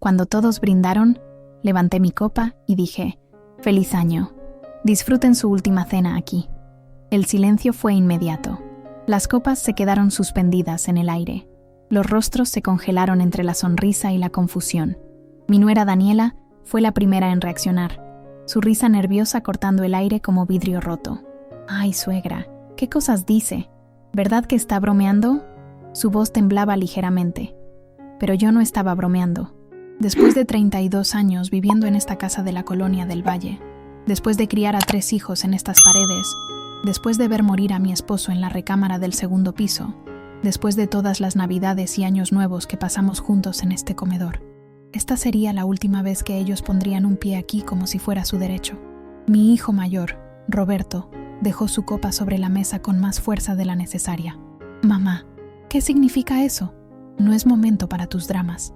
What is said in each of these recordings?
Cuando todos brindaron, levanté mi copa y dije, «Feliz año. Disfruten su última cena aquí». El silencio fue inmediato. Las copas se quedaron suspendidas en el aire. Los rostros se congelaron entre la sonrisa y la confusión. Mi nuera Daniela fue la primera en reaccionar, su risa nerviosa cortando el aire como vidrio roto. «Ay, suegra, ¿qué cosas dice? ¿Verdad que está bromeando?» Su voz temblaba ligeramente. Pero yo no estaba bromeando. Después de 32 años viviendo en esta casa de la colonia del Valle, después de criar a 3 hijos en estas paredes, después de ver morir a mi esposo en la recámara del segundo piso, después de todas las Navidades y Años Nuevos que pasamos juntos en este comedor, esta sería la última vez que ellos pondrían un pie aquí como si fuera su derecho. Mi hijo mayor, Roberto, dejó su copa sobre la mesa con más fuerza de la necesaria. «Mamá, ¿qué significa eso? No es momento para tus dramas».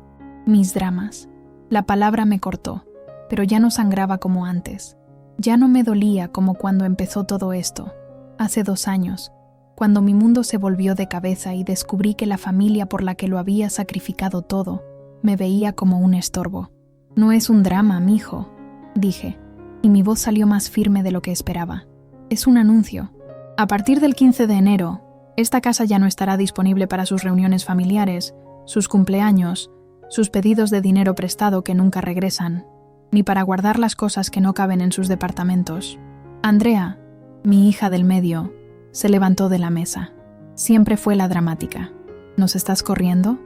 Mis dramas. La palabra me cortó, pero ya no sangraba como antes. Ya no me dolía como cuando empezó todo esto, hace 2 años, cuando mi mundo se volvió de cabeza y descubrí que la familia por la que lo había sacrificado todo me veía como un estorbo. «No es un drama, mijo», dije, y mi voz salió más firme de lo que esperaba. «Es un anuncio. A partir del 15 de enero, esta casa ya no estará disponible para sus reuniones familiares, sus cumpleaños, sus pedidos de dinero prestado que nunca regresan, ni para guardar las cosas que no caben en sus departamentos». Andrea, mi hija del medio, se levantó de la mesa. Siempre fue la dramática. «¿Nos estás corriendo?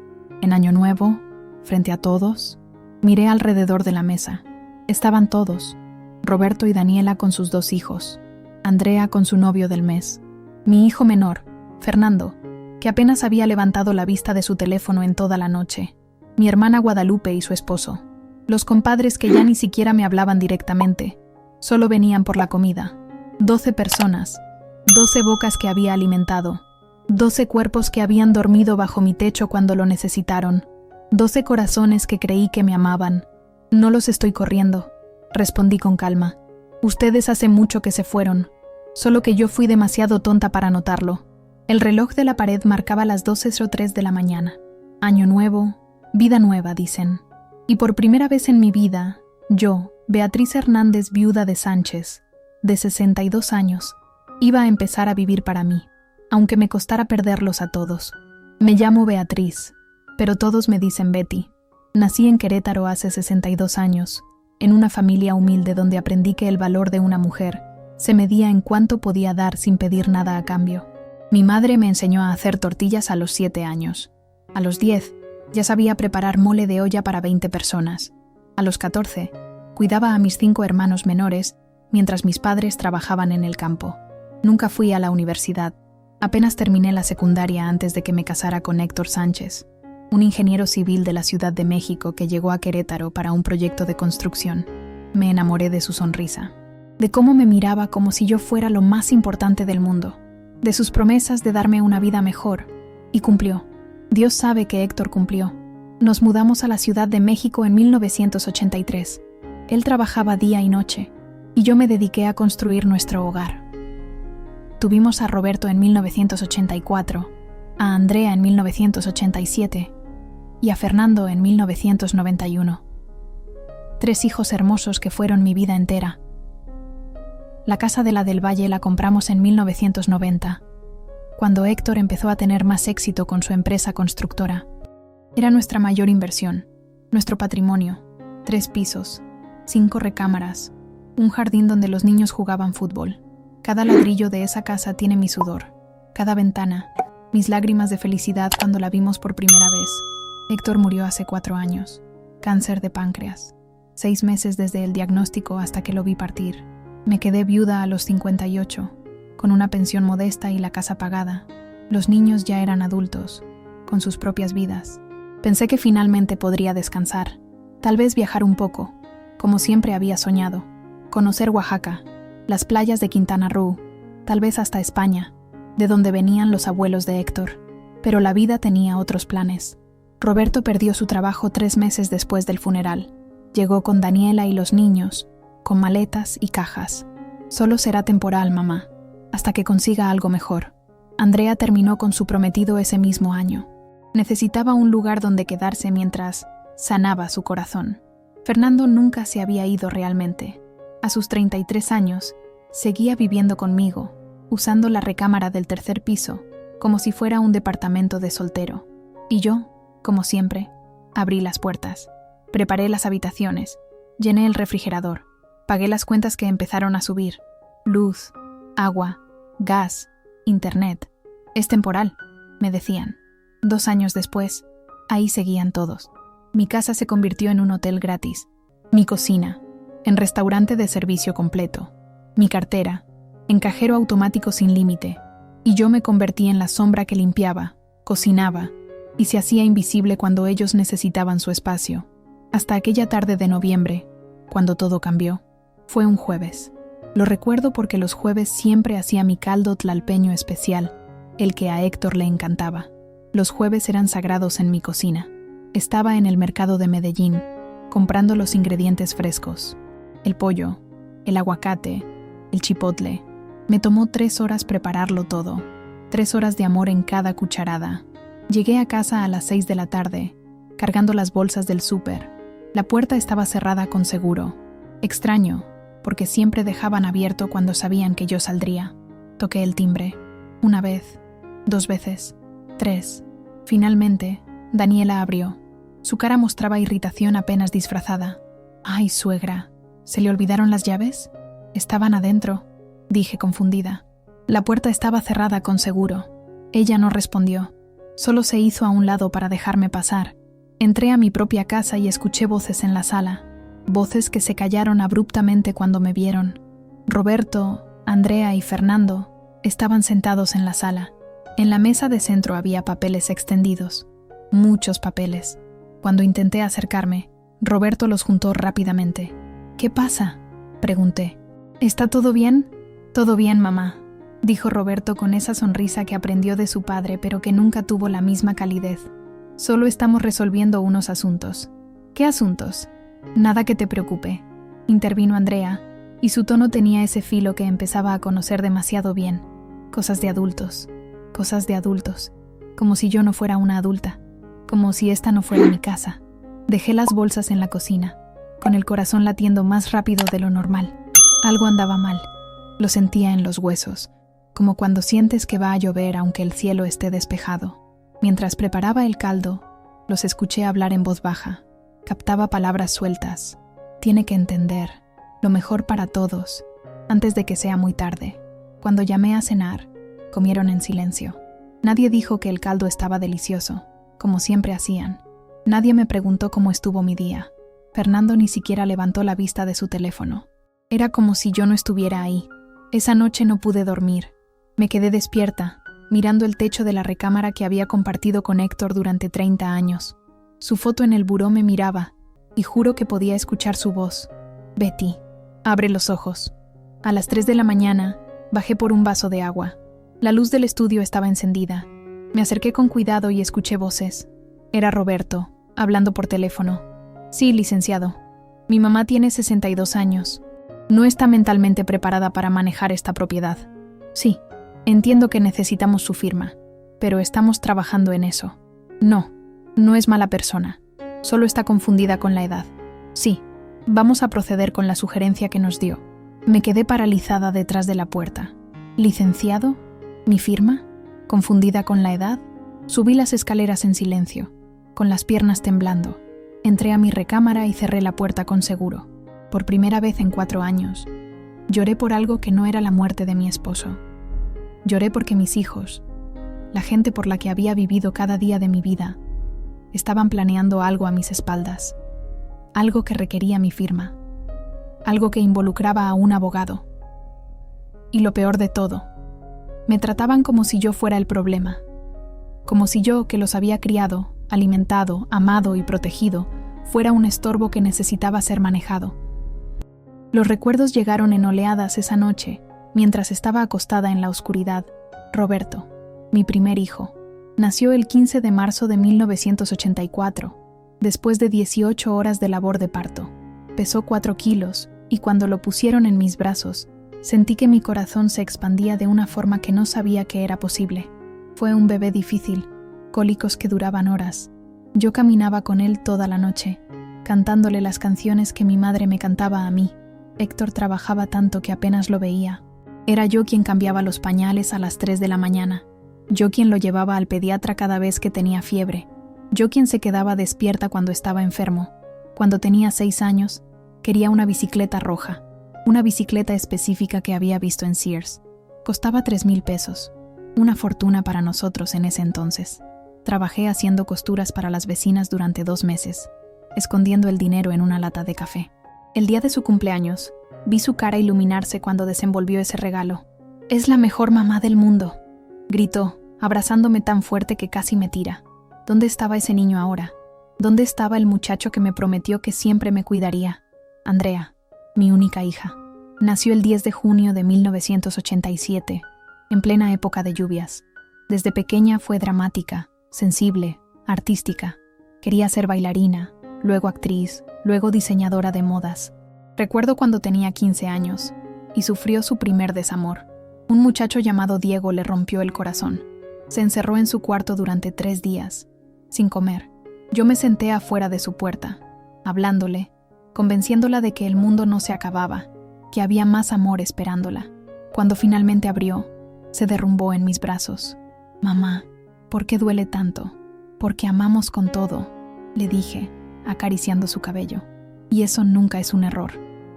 ¿En Año Nuevo? ¿Frente a todos?» Miré alrededor de la mesa. Estaban todos. Roberto y Daniela con sus 2 hijos. Andrea con su novio del mes. Mi hijo menor, Fernando, que apenas había levantado la vista de su teléfono en toda la noche. Mi hermana Guadalupe y su esposo. Los compadres que ya ni siquiera me hablaban directamente. Solo venían por la comida. 12 personas. 12 bocas que había alimentado. 12 cuerpos que habían dormido bajo mi techo cuando lo necesitaron. 12 corazones que creí que me amaban. «No los estoy corriendo», respondí con calma. «Ustedes hace mucho que se fueron. Solo que yo fui demasiado tonta para notarlo». El reloj de la pared marcaba las 12:03 de la mañana. Año nuevo, vida nueva, dicen. Y por primera vez en mi vida, yo, Beatriz Hernández, viuda de Sánchez, de 62 años, iba a empezar a vivir para mí, aunque me costara perderlos a todos. Me llamo Beatriz, pero todos me dicen Betty. Nací en Querétaro hace 62 años, en una familia humilde donde aprendí que el valor de una mujer se medía en cuánto podía dar sin pedir nada a cambio. Mi madre me enseñó a hacer tortillas a los 7 años. A los 10, ya sabía preparar mole de olla para 20 personas. A los 14, cuidaba a mis 5 hermanos menores, mientras mis padres trabajaban en el campo. Nunca fui a la universidad. Apenas terminé la secundaria antes de que me casara con Héctor Sánchez, un ingeniero civil de la Ciudad de México que llegó a Querétaro para un proyecto de construcción. Me enamoré de su sonrisa, de cómo me miraba como si yo fuera lo más importante del mundo, de sus promesas de darme una vida mejor, y cumplió. Dios sabe que Héctor cumplió. Nos mudamos a la Ciudad de México en 1983. Él trabajaba día y noche, y yo me dediqué a construir nuestro hogar. Tuvimos a Roberto en 1984, a Andrea en 1987 y a Fernando en 1991. 3 hijos hermosos que fueron mi vida entera. La casa de la del Valle la compramos en 1990, cuando Héctor empezó a tener más éxito con su empresa constructora. Era nuestra mayor inversión, nuestro patrimonio. 3 pisos, 5 recámaras, un jardín donde los niños jugaban fútbol. Cada ladrillo de esa casa tiene mi sudor, cada ventana, mis lágrimas de felicidad cuando la vimos por primera vez. Héctor murió hace 4 años, cáncer de páncreas. 6 meses desde el diagnóstico hasta que lo vi partir. Me quedé viuda a los 58, con una pensión modesta y la casa pagada. Los niños ya eran adultos, con sus propias vidas. Pensé que finalmente podría descansar, tal vez viajar un poco, como siempre había soñado, conocer Oaxaca, las playas de Quintana Roo, tal vez hasta España, de donde venían los abuelos de Héctor. Pero la vida tenía otros planes. Roberto perdió su trabajo 3 meses después del funeral. Llegó con Daniela y los niños, con maletas y cajas. Solo será temporal, mamá, hasta que consiga algo mejor. Andrea terminó con su prometido ese mismo año. Necesitaba un lugar donde quedarse mientras sanaba su corazón. Fernando nunca se había ido realmente. A sus 33 años, seguía viviendo conmigo, usando la recámara del tercer piso, como si fuera un departamento de soltero. Y yo, como siempre, abrí las puertas, preparé las habitaciones, llené el refrigerador, pagué las cuentas que empezaron a subir: luz, agua, gas, internet. Es temporal, me decían. 2 años después, ahí seguían todos. Mi casa se convirtió en un hotel gratis, mi cocina en restaurante de servicio completo, mi cartera en cajero automático sin límite, y yo me convertí en la sombra que limpiaba, cocinaba y se hacía invisible cuando ellos necesitaban su espacio. Hasta aquella tarde de noviembre, cuando todo cambió. Fue un jueves. Lo recuerdo porque los jueves siempre hacía mi caldo tlalpeño especial, el que a Héctor le encantaba. Los jueves eran sagrados en mi cocina. Estaba en el mercado de Medellín, comprando los ingredientes frescos: el pollo, el aguacate, el chipotle. Me tomó 3 horas prepararlo todo, 3 horas de amor en cada cucharada. Llegué a casa a las 6 de la tarde, cargando las bolsas del súper. La puerta estaba cerrada con seguro. Extraño, porque siempre dejaban abierto cuando sabían que yo saldría. Toqué el timbre. 1 vez, 2 veces, 3. Finalmente, Daniela abrió. Su cara mostraba irritación apenas disfrazada. «Ay, suegra, ¿se le olvidaron las llaves?» «Estaban adentro», dije confundida. La puerta estaba cerrada con seguro. Ella no respondió. Solo se hizo a un lado para dejarme pasar. Entré a mi propia casa y escuché voces en la sala. Voces que se callaron abruptamente cuando me vieron. Roberto, Andrea y Fernando estaban sentados en la sala. En la mesa de centro había papeles extendidos. Muchos papeles. Cuando intenté acercarme, Roberto los juntó rápidamente. «¿Qué pasa?», pregunté. «¿Está todo bien?» «Todo bien, mamá», dijo Roberto con esa sonrisa que aprendió de su padre pero que nunca tuvo la misma calidez. «Solo estamos resolviendo unos asuntos». «¿Qué asuntos?» «Nada que te preocupe», intervino Andrea, y su tono tenía ese filo que empezaba a conocer demasiado bien. Cosas de adultos, como si yo no fuera una adulta, como si esta no fuera mi casa. Dejé las bolsas en la cocina, con el corazón latiendo más rápido de lo normal. Algo andaba mal. Lo sentía en los huesos, como cuando sientes que va a llover aunque el cielo esté despejado. Mientras preparaba el caldo, los escuché hablar en voz baja. Captaba palabras sueltas. «Tiene que entender. Lo mejor para todos. Antes de que sea muy tarde». Cuando llamé a cenar, comieron en silencio. Nadie dijo que el caldo estaba delicioso, como siempre hacían. Nadie me preguntó cómo estuvo mi día. Fernando ni siquiera levantó la vista de su teléfono. Era como si yo no estuviera ahí. Esa noche no pude dormir. Me quedé despierta, mirando el techo de la recámara que había compartido con Héctor durante 30 años. Su foto en el buró me miraba, y juro que podía escuchar su voz. «Betty, abre los ojos». A las 3 de la mañana, bajé por un vaso de agua. La luz del estudio estaba encendida. Me acerqué con cuidado y escuché voces. Era Roberto, hablando por teléfono. «Sí, licenciado. Mi mamá tiene 62 años. No está mentalmente preparada para manejar esta propiedad. Sí, entiendo que necesitamos su firma, pero estamos trabajando en eso. No es mala persona. Solo está confundida con la edad. Sí, vamos a proceder con la sugerencia que nos dio». Me quedé paralizada detrás de la puerta. «¿Licenciado? ¿Mi firma? ¿Confundida con la edad?» Subí las escaleras en silencio, con las piernas temblando. Entré a mi recámara y cerré la puerta con seguro. Por primera vez en 4 años, lloré por algo que no era la muerte de mi esposo. Lloré porque mis hijos, la gente por la que había vivido cada día de mi vida, estaban planeando algo a mis espaldas. Algo que requería mi firma. Algo que involucraba a un abogado. Y lo peor de todo, me trataban como si yo fuera el problema. Como si yo, que los había criado, alimentado, amado y protegido, fuera un estorbo que necesitaba ser manejado. Los recuerdos llegaron en oleadas esa noche, mientras estaba acostada en la oscuridad. Roberto, mi primer hijo, nació el 15 de marzo de 1984, después de 18 horas de labor de parto. Pesó 4 kilos, y cuando lo pusieron en mis brazos, sentí que mi corazón se expandía de una forma que no sabía que era posible. Fue un bebé difícil, cólicos que duraban horas, Yo caminaba con él toda la noche, cantándole las canciones que mi madre me cantaba a mí. Héctor trabajaba tanto que apenas lo veía. Era yo quien cambiaba los pañales a las 3 de la mañana. Yo quien lo llevaba al pediatra cada vez que tenía fiebre. Yo quien se quedaba despierta cuando estaba enfermo. Cuando tenía 6 años, quería una bicicleta roja, una bicicleta específica que había visto en Sears. Costaba 3,000 pesos, una fortuna para nosotros en ese entonces. Trabajé haciendo costuras para las vecinas durante 2 meses, escondiendo el dinero en una lata de café. El día de su cumpleaños, vi su cara iluminarse cuando desenvolvió ese regalo. «Es la mejor mamá del mundo», gritó, abrazándome tan fuerte que casi me tira. ¿Dónde estaba ese niño ahora? ¿Dónde estaba el muchacho que me prometió que siempre me cuidaría? Andrea, mi única hija. Nació el 10 de junio de 1987, en plena época de lluvias. Desde pequeña fue dramática, sensible, artística. Quería ser bailarina, luego actriz, luego diseñadora de modas. Recuerdo cuando tenía 15 años y sufrió su primer desamor. Un muchacho llamado Diego le rompió el corazón. Se encerró en su cuarto durante 3 días, sin comer. Yo me senté afuera de su puerta, hablándole, convenciéndola de que el mundo no se acababa, que había más amor esperándola. Cuando finalmente abrió, se derrumbó en mis brazos. «Mamá, ¿por qué duele tanto? Porque amamos con todo», le dije, acariciando su cabello. Y eso nunca es un error.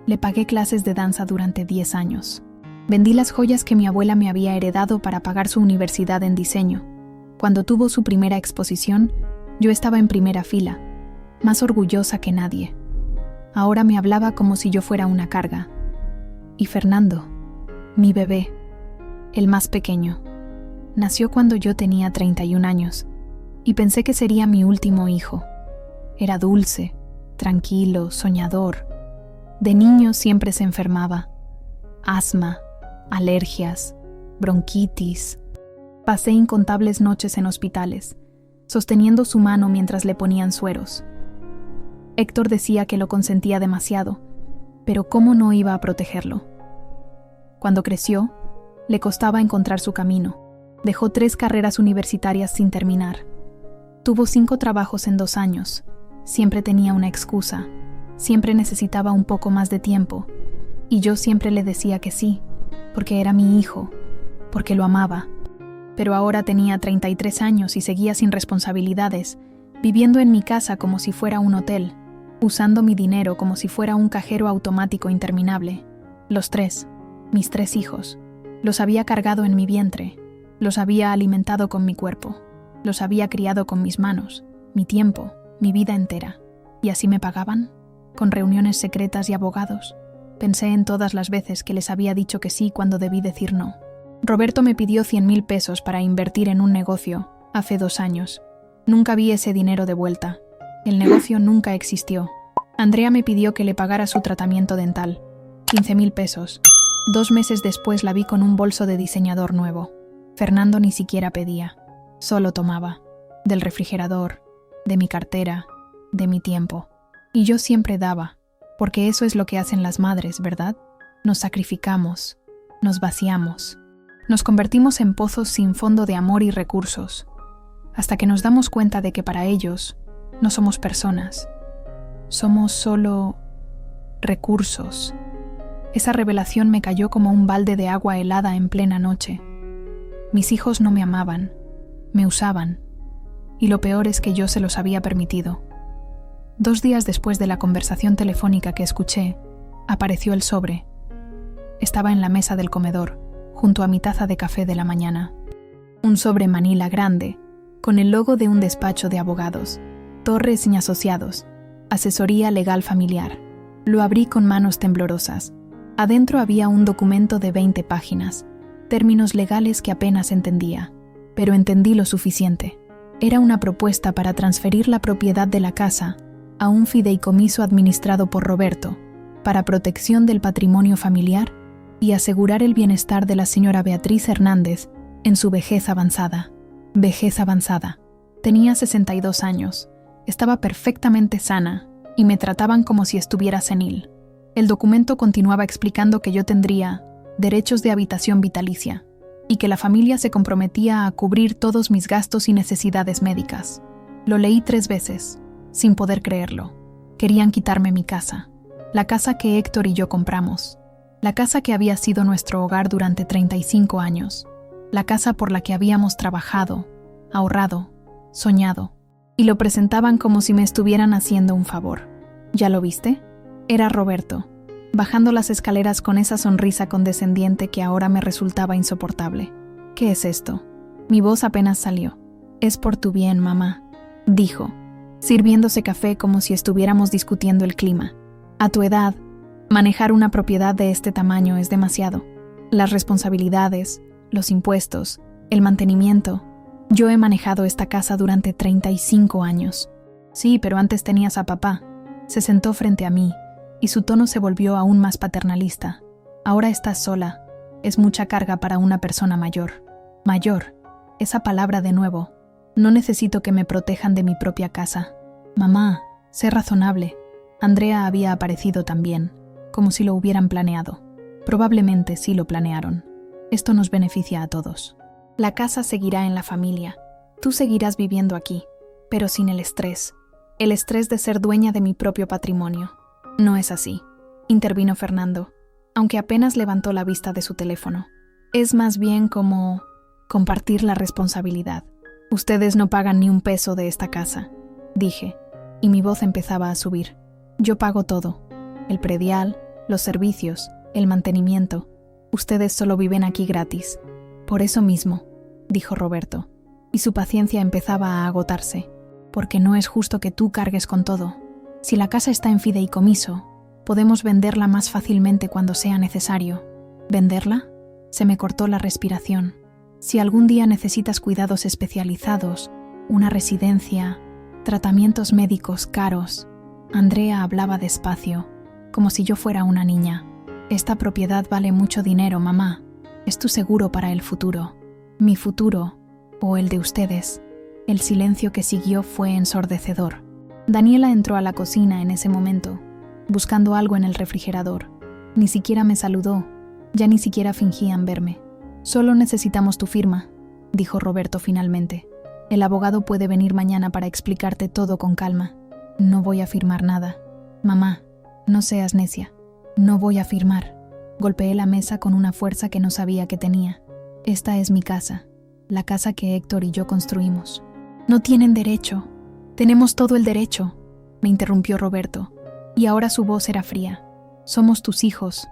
Le pagué clases de danza durante 10 años. Vendí las joyas que mi abuela me había heredado para pagar su universidad en diseño. Cuando tuvo su primera exposición, yo estaba en primera fila, más orgullosa que nadie. Ahora me hablaba como si yo fuera una carga. Y Fernando, mi bebé, el más pequeño, nació cuando yo tenía 31 años y pensé que sería mi último hijo. Era dulce, tranquilo, soñador. De niño siempre se enfermaba. Asma, alergias, bronquitis. Pasé incontables noches en hospitales, sosteniendo su mano mientras le ponían sueros. Héctor decía que lo consentía demasiado, pero ¿cómo no iba a protegerlo? Cuando creció, le costaba encontrar su camino. Dejó 3 carreras universitarias sin terminar. Tuvo 5 trabajos en 2 años. Siempre tenía una excusa. Siempre necesitaba un poco más de tiempo. Y yo siempre le decía que sí, porque era mi hijo, porque lo amaba. Pero ahora tenía 33 años y seguía sin responsabilidades, viviendo en mi casa como si fuera un hotel, usando mi dinero como si fuera un cajero automático interminable. Los 3, mis 3 hijos, los había cargado en mi vientre, los había alimentado con mi cuerpo, los había criado con mis manos, mi tiempo, mi vida entera. ¿Y así me pagaban? ¿Con reuniones secretas y abogados? Pensé en todas las veces que les había dicho que sí cuando debí decir no. Roberto me pidió 100,000 pesos para invertir en un negocio, hace 2 años. Nunca vi ese dinero de vuelta. El negocio nunca existió. Andrea me pidió que le pagara su tratamiento dental, 15,000 pesos. 2 meses después la vi con un bolso de diseñador nuevo. Fernando ni siquiera pedía, solo tomaba. Del refrigerador, de mi cartera, de mi tiempo. Y yo siempre daba, porque eso es lo que hacen las madres, ¿verdad? Nos sacrificamos, nos vaciamos. Nos convertimos en pozos sin fondo de amor y recursos, hasta que nos damos cuenta de que para ellos no somos personas, somos solo recursos. Esa revelación me cayó como un balde de agua helada en plena noche. Mis hijos no me amaban, me usaban, y lo peor es que yo se los había permitido. 2 días después de la conversación telefónica que escuché, apareció el sobre. Estaba en la mesa del comedor, junto a mi taza de café de la mañana. Un sobre manila grande, con el logo de un despacho de abogados, Torres y Asociados, Asesoría Legal Familiar. Lo abrí con manos temblorosas. Adentro había un documento de 20 páginas, términos legales que apenas entendía, pero entendí lo suficiente. Era una propuesta para transferir la propiedad de la casa a un fideicomiso administrado por Roberto, para protección del patrimonio familiar y asegurar el bienestar de la señora Beatriz Hernández en su vejez avanzada. Vejez avanzada. Tenía 62 años, estaba perfectamente sana y me trataban como si estuviera senil. El documento continuaba explicando que yo tendría derechos de habitación vitalicia y que la familia se comprometía a cubrir todos mis gastos y necesidades médicas. Lo leí 3 veces, sin poder creerlo. Querían quitarme mi casa, la casa que Héctor y yo compramos, la casa que había sido nuestro hogar durante 35 años, la casa por la que habíamos trabajado, ahorrado, soñado, y lo presentaban como si me estuvieran haciendo un favor. ¿Ya lo viste? Era Roberto, bajando las escaleras con esa sonrisa condescendiente que ahora me resultaba insoportable. ¿Qué es esto? Mi voz apenas salió. Es por tu bien, mamá, dijo, sirviéndose café como si estuviéramos discutiendo el clima. A tu edad, manejar una propiedad de este tamaño es demasiado. Las responsabilidades, los impuestos, el mantenimiento. Yo he manejado esta casa durante 35 años. Sí, pero antes tenías a papá. Se sentó frente a mí, y su tono se volvió aún más paternalista. Ahora estás sola. Es mucha carga para una persona mayor. Mayor. Esa palabra de nuevo. No necesito que me protejan de mi propia casa. Mamá, sé razonable. Andrea había aparecido también, como si lo hubieran planeado. Probablemente sí lo planearon. Esto nos beneficia a todos. La casa seguirá en la familia. Tú seguirás viviendo aquí, pero sin el estrés. El estrés de ser dueña de mi propio patrimonio. No es así, intervino Fernando, aunque apenas levantó la vista de su teléfono. Es más bien como compartir la responsabilidad. Ustedes no pagan ni un peso de esta casa, dije, y mi voz empezaba a subir. Yo pago todo, el predial, los servicios, el mantenimiento. Ustedes solo viven aquí gratis. Por eso mismo, dijo Roberto, y su paciencia empezaba a agotarse, porque no es justo que tú cargues con todo. Si la casa está en fideicomiso, podemos venderla más fácilmente cuando sea necesario. ¿Venderla? Se me cortó la respiración. Si algún día necesitas cuidados especializados, una residencia, tratamientos médicos caros. Andrea hablaba despacio, como si yo fuera una niña. Esta propiedad vale mucho dinero, mamá. Es tu seguro para el futuro. Mi futuro, o el de ustedes. El silencio que siguió fue ensordecedor. Daniela entró a la cocina en ese momento, buscando algo en el refrigerador. Ni siquiera me saludó, ya ni siquiera fingían verme. Solo necesitamos tu firma, dijo Roberto finalmente. El abogado puede venir mañana para explicarte todo con calma. No voy a firmar nada. Mamá, no seas necia. No voy a firmar. Golpeé la mesa con una fuerza que no sabía que tenía. Esta es mi casa, la casa que Héctor y yo construimos. No tienen derecho. Tenemos todo el derecho, me interrumpió Roberto, y ahora su voz era fría. Somos tus hijos,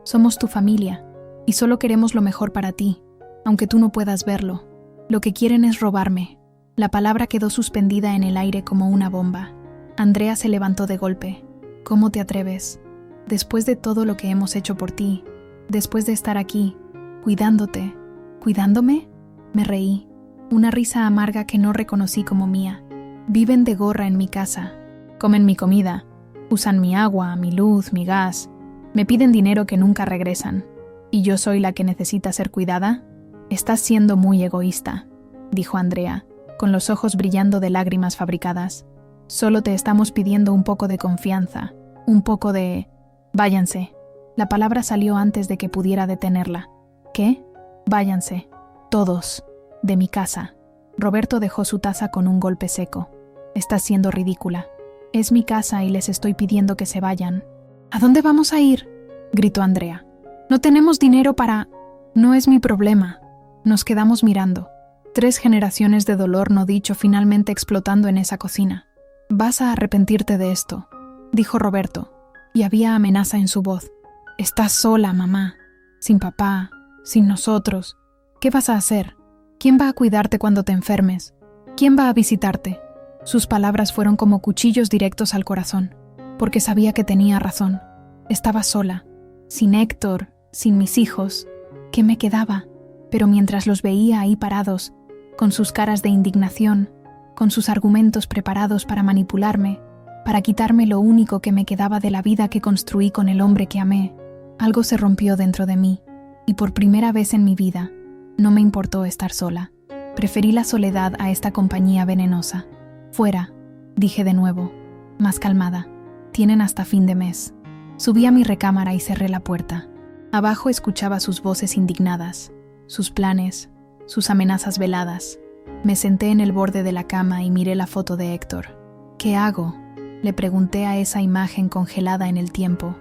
somos tu familia, y solo queremos lo mejor para ti, aunque tú no puedas verlo. Lo que quieren es robarme. La palabra quedó suspendida en el aire como una bomba. Andrea se levantó de golpe. ¿Cómo te atreves? Después de todo lo que hemos hecho por ti, después de estar aquí, cuidándote. ¿Cuidándome? Me reí, una risa amarga que no reconocí como mía. Viven de gorra en mi casa, comen mi comida, usan mi agua, mi luz, mi gas, me piden dinero que nunca regresan. ¿Y yo soy la que necesita ser cuidada? Estás siendo muy egoísta, dijo Andrea, con los ojos brillando de lágrimas fabricadas. Solo te estamos pidiendo un poco de confianza, un poco de... Váyanse. La palabra salió antes de que pudiera detenerla. ¿Qué? Váyanse. Todos. De mi casa. Roberto dejó su taza con un golpe seco. Estás siendo ridícula. Es mi casa y les estoy pidiendo que se vayan. ¿A dónde vamos a ir? Gritó Andrea. No tenemos dinero para... No es mi problema. Nos quedamos mirando. 3 generaciones de dolor no dicho finalmente explotando en esa cocina. Vas a arrepentirte de esto, dijo Roberto, y había amenaza en su voz. Estás sola, mamá. Sin papá, sin nosotros. ¿Qué vas a hacer? ¿Quién va a cuidarte cuando te enfermes? ¿Quién va a visitarte? Sus palabras fueron como cuchillos directos al corazón, porque sabía que tenía razón. Estaba sola, sin Héctor, sin mis hijos. ¿Qué me quedaba? Pero mientras los veía ahí parados, con sus caras de indignación, con sus argumentos preparados para manipularme, para quitarme lo único que me quedaba de la vida que construí con el hombre que amé, algo se rompió dentro de mí, y por primera vez en mi vida, no me importó estar sola. Preferí la soledad a esta compañía venenosa. Fuera, dije de nuevo, más calmada. Tienen hasta fin de mes. Subí a mi recámara y cerré la puerta. Abajo escuchaba sus voces indignadas, sus planes, sus amenazas veladas. Me senté en el borde de la cama y miré la foto de Héctor. ¿Qué hago?, le pregunté a esa imagen congelada en el tiempo,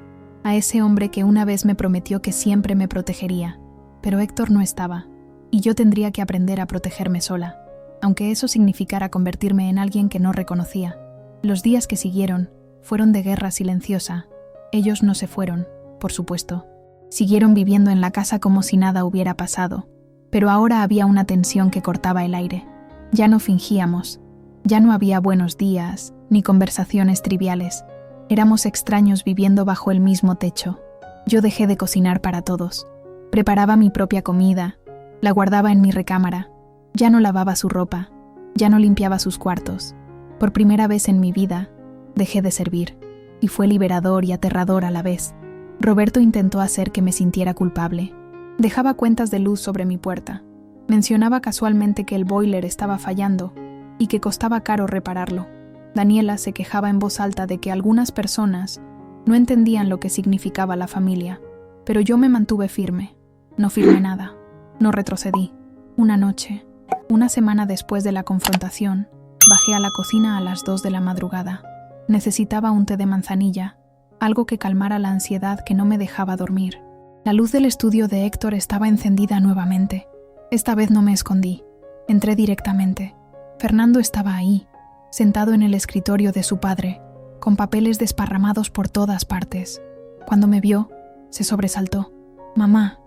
a ese hombre que una vez me prometió que siempre me protegería. Pero Héctor no estaba, y yo tendría que aprender a protegerme sola, aunque eso significara convertirme en alguien que no reconocía. Los días que siguieron fueron de guerra silenciosa. Ellos no se fueron, por supuesto. Siguieron viviendo en la casa como si nada hubiera pasado, pero ahora había una tensión que cortaba el aire. Ya no fingíamos, ya no había buenos días, ni conversaciones triviales. Éramos extraños viviendo bajo el mismo techo. Yo dejé de cocinar para todos. Preparaba mi propia comida, la guardaba en mi recámara. Ya no lavaba su ropa, ya no limpiaba sus cuartos. Por primera vez en mi vida, dejé de servir, y fue liberador y aterrador a la vez. Roberto intentó hacer que me sintiera culpable. Dejaba cuentas de luz sobre mi puerta. Mencionaba casualmente que el boiler estaba fallando y que costaba caro repararlo. Daniela se quejaba en voz alta de que algunas personas no entendían lo que significaba la familia, pero yo me mantuve firme. No firmé nada, no retrocedí. Una noche, una semana después de la confrontación, bajé a la cocina a las 2 de la madrugada. Necesitaba un té de manzanilla, algo que calmara la ansiedad que no me dejaba dormir. La luz del estudio de Héctor estaba encendida nuevamente. Esta vez no me escondí. Entré directamente. Fernando estaba ahí, sentado en el escritorio de su padre, con papeles desparramados por todas partes. Cuando me vio, se sobresaltó. «Mamá,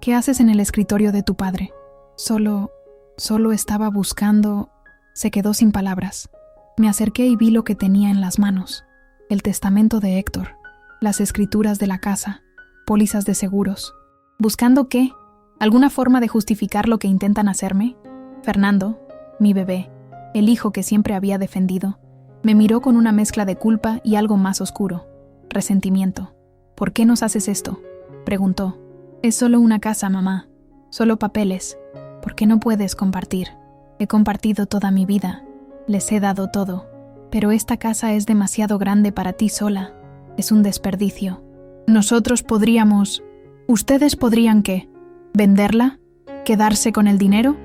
¿qué haces en el escritorio de tu padre?» Solo estaba buscando... Se quedó sin palabras. Me acerqué y vi lo que tenía en las manos. El testamento de Héctor, las escrituras de la casa, pólizas de seguros. ¿Buscando qué? ¿Alguna forma de justificar lo que intentan hacerme? Fernando, mi bebé, el hijo que siempre había defendido, me miró con una mezcla de culpa y algo más oscuro, resentimiento. «¿Por qué nos haces esto?», preguntó. «Es solo una casa, mamá, solo papeles. ¿Por qué no puedes compartir? He compartido toda mi vida, les he dado todo, pero esta casa es demasiado grande para ti sola. Es un desperdicio. Nosotros podríamos... ¿Ustedes podrían qué? ¿Venderla? ¿Quedarse con el dinero?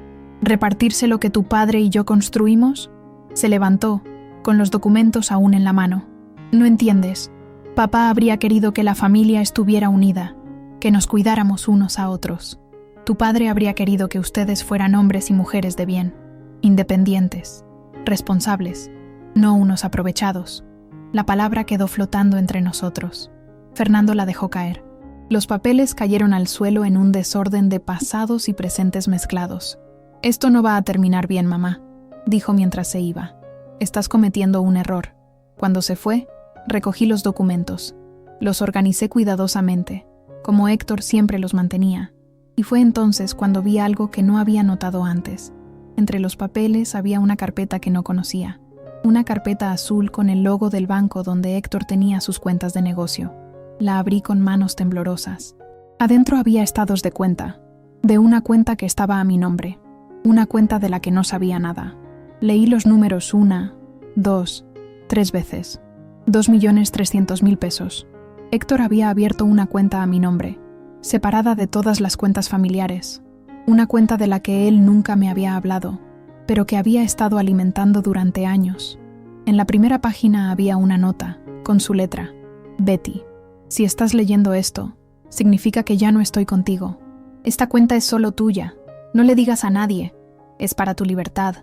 ¿Repartirse lo que tu padre y yo construimos?» Se levantó, con los documentos aún en la mano. «No entiendes. Papá habría querido que la familia estuviera unida, que nos cuidáramos unos a otros. Tu padre habría querido que ustedes fueran hombres y mujeres de bien, independientes, responsables, no unos aprovechados». La palabra quedó flotando entre nosotros. Fernando la dejó caer. Los papeles cayeron al suelo en un desorden de pasados y presentes mezclados. «Esto no va a terminar bien, mamá», dijo mientras se iba. «Estás cometiendo un error». Cuando se fue, recogí los documentos. Los organicé cuidadosamente, como Héctor siempre los mantenía. Y fue entonces cuando vi algo que no había notado antes. Entre los papeles había una carpeta que no conocía. Una carpeta azul con el logo del banco donde Héctor tenía sus cuentas de negocio. La abrí con manos temblorosas. Adentro había estados de cuenta. De una cuenta que estaba a mi nombre. Una cuenta de la que no sabía nada. Leí los números 1, 2, 3 veces. 2.300.000 pesos. Héctor había abierto una cuenta a mi nombre, separada de todas las cuentas familiares. Una cuenta de la que él nunca me había hablado, pero que había estado alimentando durante años. En la primera página había una nota, con su letra. «Betty, si estás leyendo esto, significa que ya no estoy contigo. Esta cuenta es solo tuya. No le digas a nadie. Es para tu libertad,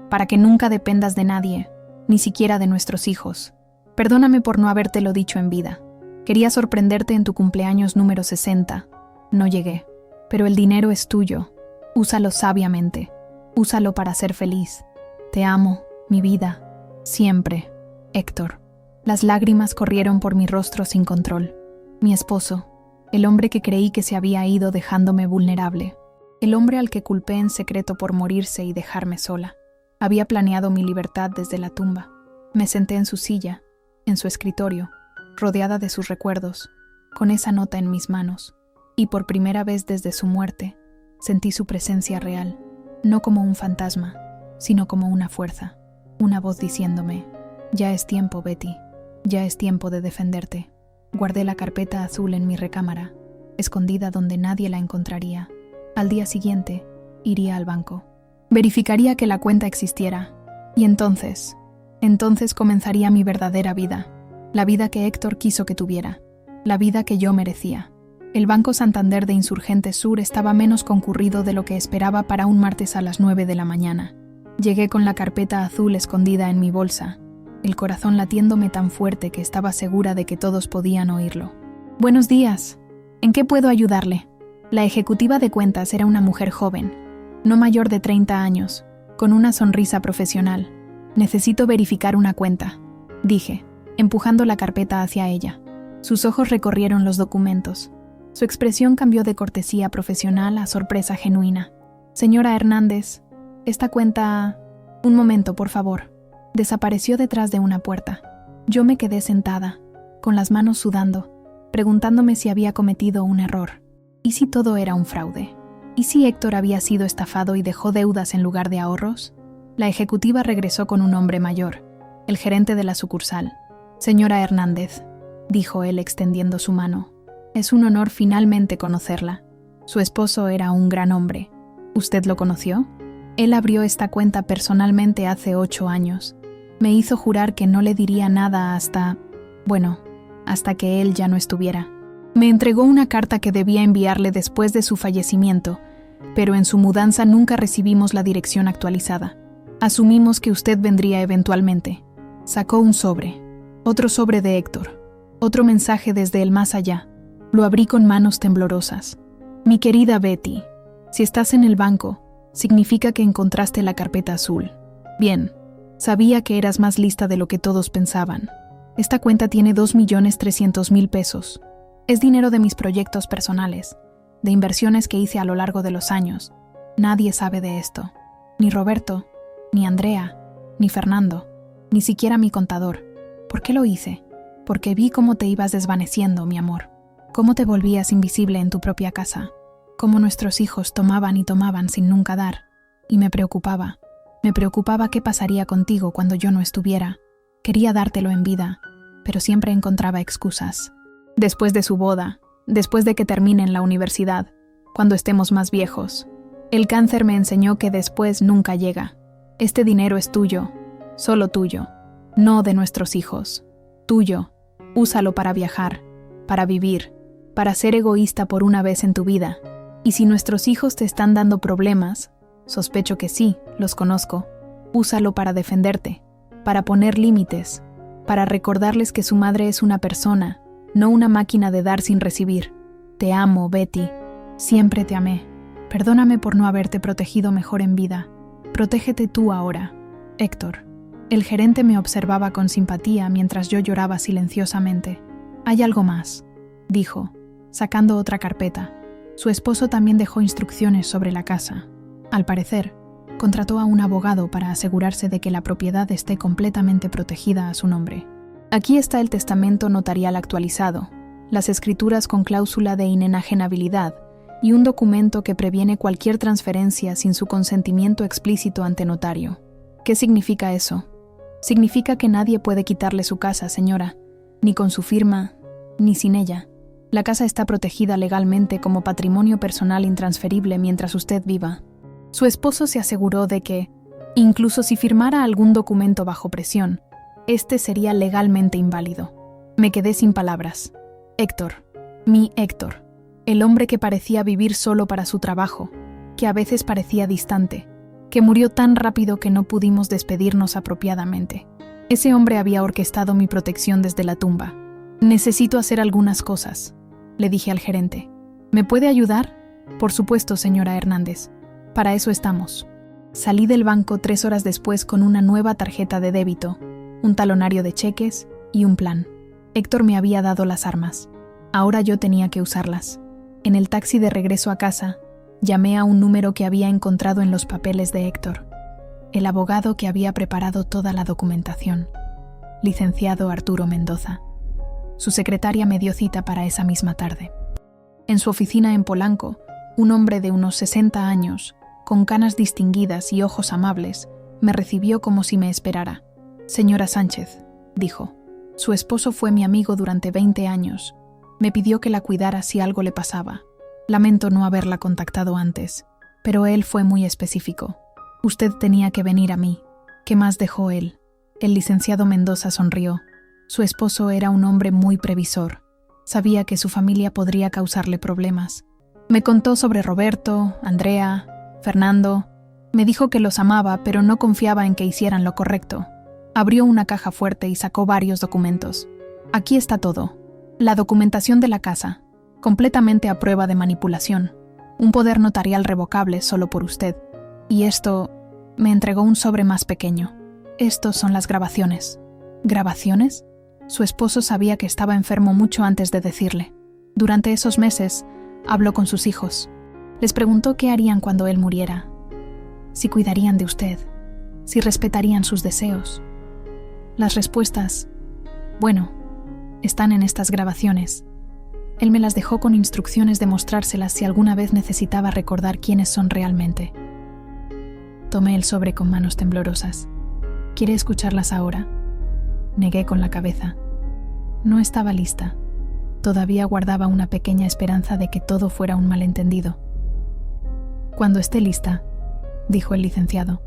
para que nunca dependas de nadie, ni siquiera de nuestros hijos. Perdóname por no habértelo dicho en vida. Quería sorprenderte en tu cumpleaños número 60. No llegué. Pero el dinero es tuyo. Úsalo sabiamente. Úsalo para ser feliz. Te amo, mi vida. Siempre. Héctor». Las lágrimas corrieron por mi rostro sin control. Mi esposo, el hombre que creí que se había ido dejándome vulnerable. El hombre al que culpé en secreto por morirse y dejarme sola. Había planeado mi libertad desde la tumba. Me senté en su silla, en su escritorio, rodeada de sus recuerdos, con esa nota en mis manos, y por primera vez desde su muerte, sentí su presencia real, no como un fantasma, sino como una fuerza, una voz diciéndome: «Ya es tiempo, Betty, ya es tiempo de defenderte». Guardé la carpeta azul en mi recámara, escondida donde nadie la encontraría. Al día siguiente, iría al banco. Verificaría que la cuenta existiera. Y entonces comenzaría mi verdadera vida. La vida que Héctor quiso que tuviera. La vida que yo merecía. El Banco Santander de Insurgentes Sur estaba menos concurrido de lo que esperaba para un martes a las 9 de la mañana. Llegué con la carpeta azul escondida en mi bolsa, el corazón latiéndome tan fuerte que estaba segura de que todos podían oírlo. «Buenos días. ¿En qué puedo ayudarle?» La ejecutiva de cuentas era una mujer joven, no mayor de 30 años, con una sonrisa profesional. «Necesito verificar una cuenta», dije, empujando la carpeta hacia ella. Sus ojos recorrieron los documentos. Su expresión cambió de cortesía profesional a sorpresa genuina. «Señora Hernández, esta cuenta... Un momento, por favor». Desapareció detrás de una puerta. Yo me quedé sentada, con las manos sudando, preguntándome si había cometido un error. ¿Y si todo era un fraude? ¿Y si Héctor había sido estafado y dejó deudas en lugar de ahorros? La ejecutiva regresó con un hombre mayor, el gerente de la sucursal. «Señora Hernández», dijo él extendiendo su mano. «Es un honor finalmente conocerla. Su esposo era un gran hombre. ¿Usted lo conoció? Él abrió esta cuenta personalmente hace 8 años. Me hizo jurar que no le diría nada hasta que él ya no estuviera. Me entregó una carta que debía enviarle después de su fallecimiento, pero en su mudanza nunca recibimos la dirección actualizada. Asumimos que usted vendría eventualmente». Sacó un sobre, otro sobre de Héctor, otro mensaje desde el más allá. Lo abrí con manos temblorosas. «Mi querida Betty, si estás en el banco, significa que encontraste la carpeta azul. Bien, sabía que eras más lista de lo que todos pensaban. Esta cuenta tiene 2.300.000 pesos. Es dinero de mis proyectos personales, de inversiones que hice a lo largo de los años. Nadie sabe de esto. Ni Roberto, ni Andrea, ni Fernando, ni siquiera mi contador. ¿Por qué lo hice? Porque vi cómo te ibas desvaneciendo, mi amor. Cómo te volvías invisible en tu propia casa. Cómo nuestros hijos tomaban y tomaban sin nunca dar. Y me preocupaba. Me preocupaba qué pasaría contigo cuando yo no estuviera. Quería dártelo en vida, pero siempre encontraba excusas. Después de su boda, después de que termine en la universidad, cuando estemos más viejos. El cáncer me enseñó que después nunca llega. Este dinero es tuyo, solo tuyo, no de nuestros hijos. Tuyo, úsalo para viajar, para vivir, para ser egoísta por una vez en tu vida. Y si nuestros hijos te están dando problemas, sospecho que sí, los conozco, úsalo para defenderte, para poner límites, para recordarles que su madre es una persona, no una máquina de dar sin recibir. Te amo, Betty. Siempre te amé. Perdóname por no haberte protegido mejor en vida. Protégete tú ahora, Héctor». El gerente me observaba con simpatía mientras yo lloraba silenciosamente. «Hay algo más», dijo, sacando otra carpeta. Su esposo también dejó instrucciones sobre la casa. Al parecer, contrató a un abogado para asegurarse de que la propiedad esté completamente protegida a su nombre. Aquí está el testamento notarial actualizado, las escrituras con cláusula de inenajenabilidad y un documento que previene cualquier transferencia sin su consentimiento explícito ante notario. ¿Qué significa eso? Significa que nadie puede quitarle su casa, señora, ni con su firma, ni sin ella. La casa está protegida legalmente como patrimonio personal intransferible mientras usted viva. Su esposo se aseguró de que, incluso si firmara algún documento bajo presión, este sería legalmente inválido. Me quedé sin palabras. Héctor, mi Héctor, el hombre que parecía vivir solo para su trabajo, que a veces parecía distante, que murió tan rápido que no pudimos despedirnos apropiadamente. Ese hombre había orquestado mi protección desde la tumba. «Necesito hacer algunas cosas», le dije al gerente. «¿Me puede ayudar?» «Por supuesto, señora Hernández. Para eso estamos». Salí del banco 3 horas después con una nueva tarjeta de débito, un talonario de cheques y un plan. Héctor me había dado las armas. Ahora yo tenía que usarlas. En el taxi de regreso a casa, llamé a un número que había encontrado en los papeles de Héctor. El abogado que había preparado toda la documentación. Licenciado Arturo Mendoza. Su secretaria me dio cita para esa misma tarde. En su oficina en Polanco, un hombre de unos 60 años, con canas distinguidas y ojos amables, me recibió como si me esperara. «Señora Sánchez», dijo, «su esposo fue mi amigo durante 20 años. Me pidió que la cuidara si algo le pasaba. Lamento no haberla contactado antes, pero él fue muy específico. Usted tenía que venir a mí. ¿Qué más dejó él? El licenciado Mendoza sonrió. Su esposo era un hombre muy previsor. Sabía que su familia podría causarle problemas. Me contó sobre Roberto, Andrea, Fernando. Me dijo que los amaba, pero no confiaba en que hicieran lo correcto. Abrió una caja fuerte y sacó varios documentos. Aquí está todo. La documentación de la casa, completamente a prueba de manipulación. Un poder notarial revocable solo por usted. Y esto... me entregó un sobre más pequeño. Estos son las grabaciones. ¿Grabaciones? Su esposo sabía que estaba enfermo mucho antes de decirle. Durante esos meses, habló con sus hijos. Les preguntó qué harían cuando él muriera. Si cuidarían de usted. Si respetarían sus deseos. Las respuestas, bueno, están en estas grabaciones. Él me las dejó con instrucciones de mostrárselas si alguna vez necesitaba recordar quiénes son realmente. Tomé el sobre con manos temblorosas. ¿Quiere escucharlas ahora? Negué con la cabeza. No estaba lista. Todavía guardaba una pequeña esperanza de que todo fuera un malentendido. Cuando esté lista, dijo el licenciado.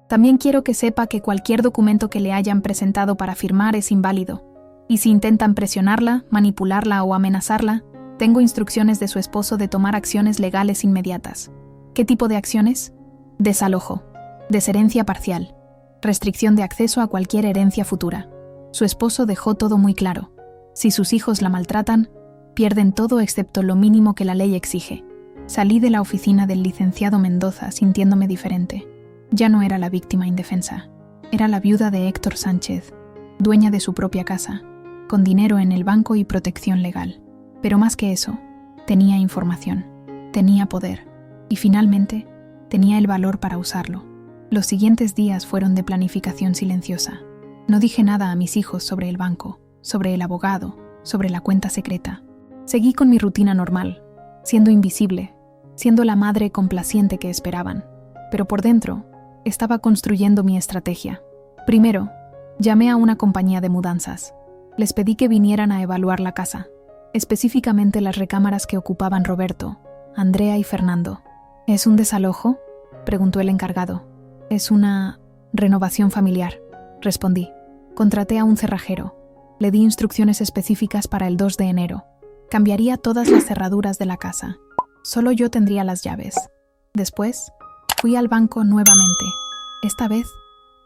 También quiero que sepa que cualquier documento que le hayan presentado para firmar es inválido. Y si intentan presionarla, manipularla o amenazarla, tengo instrucciones de su esposo de tomar acciones legales inmediatas. ¿Qué tipo de acciones? Desalojo, desherencia parcial, restricción de acceso a cualquier herencia futura. Su esposo dejó todo muy claro. Si sus hijos la maltratan, pierden todo excepto lo mínimo que la ley exige. Salí de la oficina del licenciado Mendoza sintiéndome diferente. Ya no era la víctima indefensa. Era la viuda de Héctor Sánchez, dueña de su propia casa, con dinero en el banco y protección legal. Pero más que eso, tenía información, tenía poder y finalmente tenía el valor para usarlo. Los siguientes días fueron de planificación silenciosa. No dije nada a mis hijos sobre el banco, sobre el abogado, sobre la cuenta secreta. Seguí con mi rutina normal, siendo invisible, siendo la madre complaciente que esperaban. Pero por dentro, estaba construyendo mi estrategia. Primero, llamé a una compañía de mudanzas. Les pedí que vinieran a evaluar la casa, específicamente las recámaras que ocupaban Roberto, Andrea y Fernando. ¿Es un desalojo?, preguntó el encargado. Es una renovación familiar, respondí. Contraté a un cerrajero. Le di instrucciones específicas para el 2 de enero. Cambiaría todas las cerraduras de la casa. Solo yo tendría las llaves. Después, fui al banco nuevamente. Esta vez,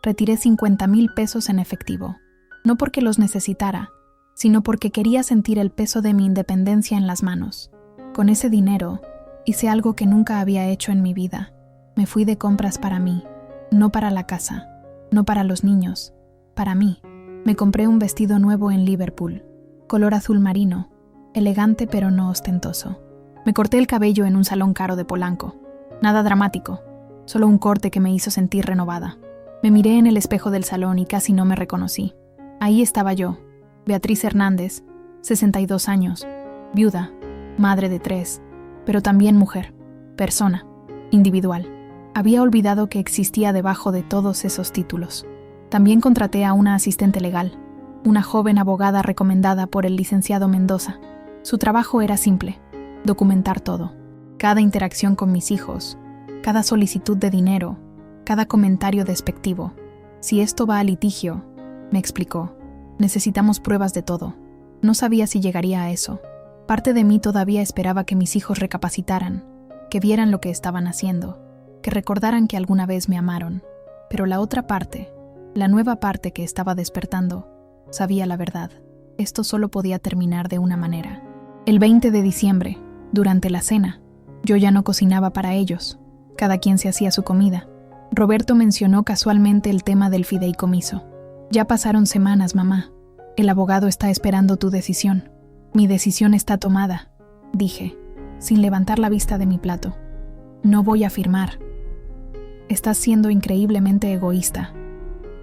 retiré 50,000 pesos en efectivo. No porque los necesitara, sino porque quería sentir el peso de mi independencia en las manos. Con ese dinero, hice algo que nunca había hecho en mi vida. Me fui de compras para mí, no para la casa, no para los niños, para mí. Me compré un vestido nuevo en Liverpool, color azul marino, elegante pero no ostentoso. Me corté el cabello en un salón caro de Polanco. Nada dramático, solo un corte que me hizo sentir renovada. Me miré en el espejo del salón y casi no me reconocí. Ahí estaba yo, Beatriz Hernández, 62 años, viuda, madre de 3, pero también mujer, persona, individual. Había olvidado que existía debajo de todos esos títulos. También contraté a una asistente legal, una joven abogada recomendada por el licenciado Mendoza. Su trabajo era simple, documentar todo. Cada interacción con mis hijos, cada solicitud de dinero, cada comentario despectivo. Si esto va a litigio, me explicó, necesitamos pruebas de todo. No sabía si llegaría a eso. Parte de mí todavía esperaba que mis hijos recapacitaran, que vieran lo que estaban haciendo, que recordaran que alguna vez me amaron. Pero la otra parte, la nueva parte que estaba despertando, sabía la verdad. Esto solo podía terminar de una manera. El 20 de diciembre, durante la cena, yo ya no cocinaba para ellos. Cada quien se hacía su comida. Roberto mencionó casualmente el tema del fideicomiso. Ya pasaron semanas, mamá. El abogado está esperando tu decisión. Mi decisión está tomada, dije, sin levantar la vista de mi plato. No voy a firmar. Estás siendo increíblemente egoísta,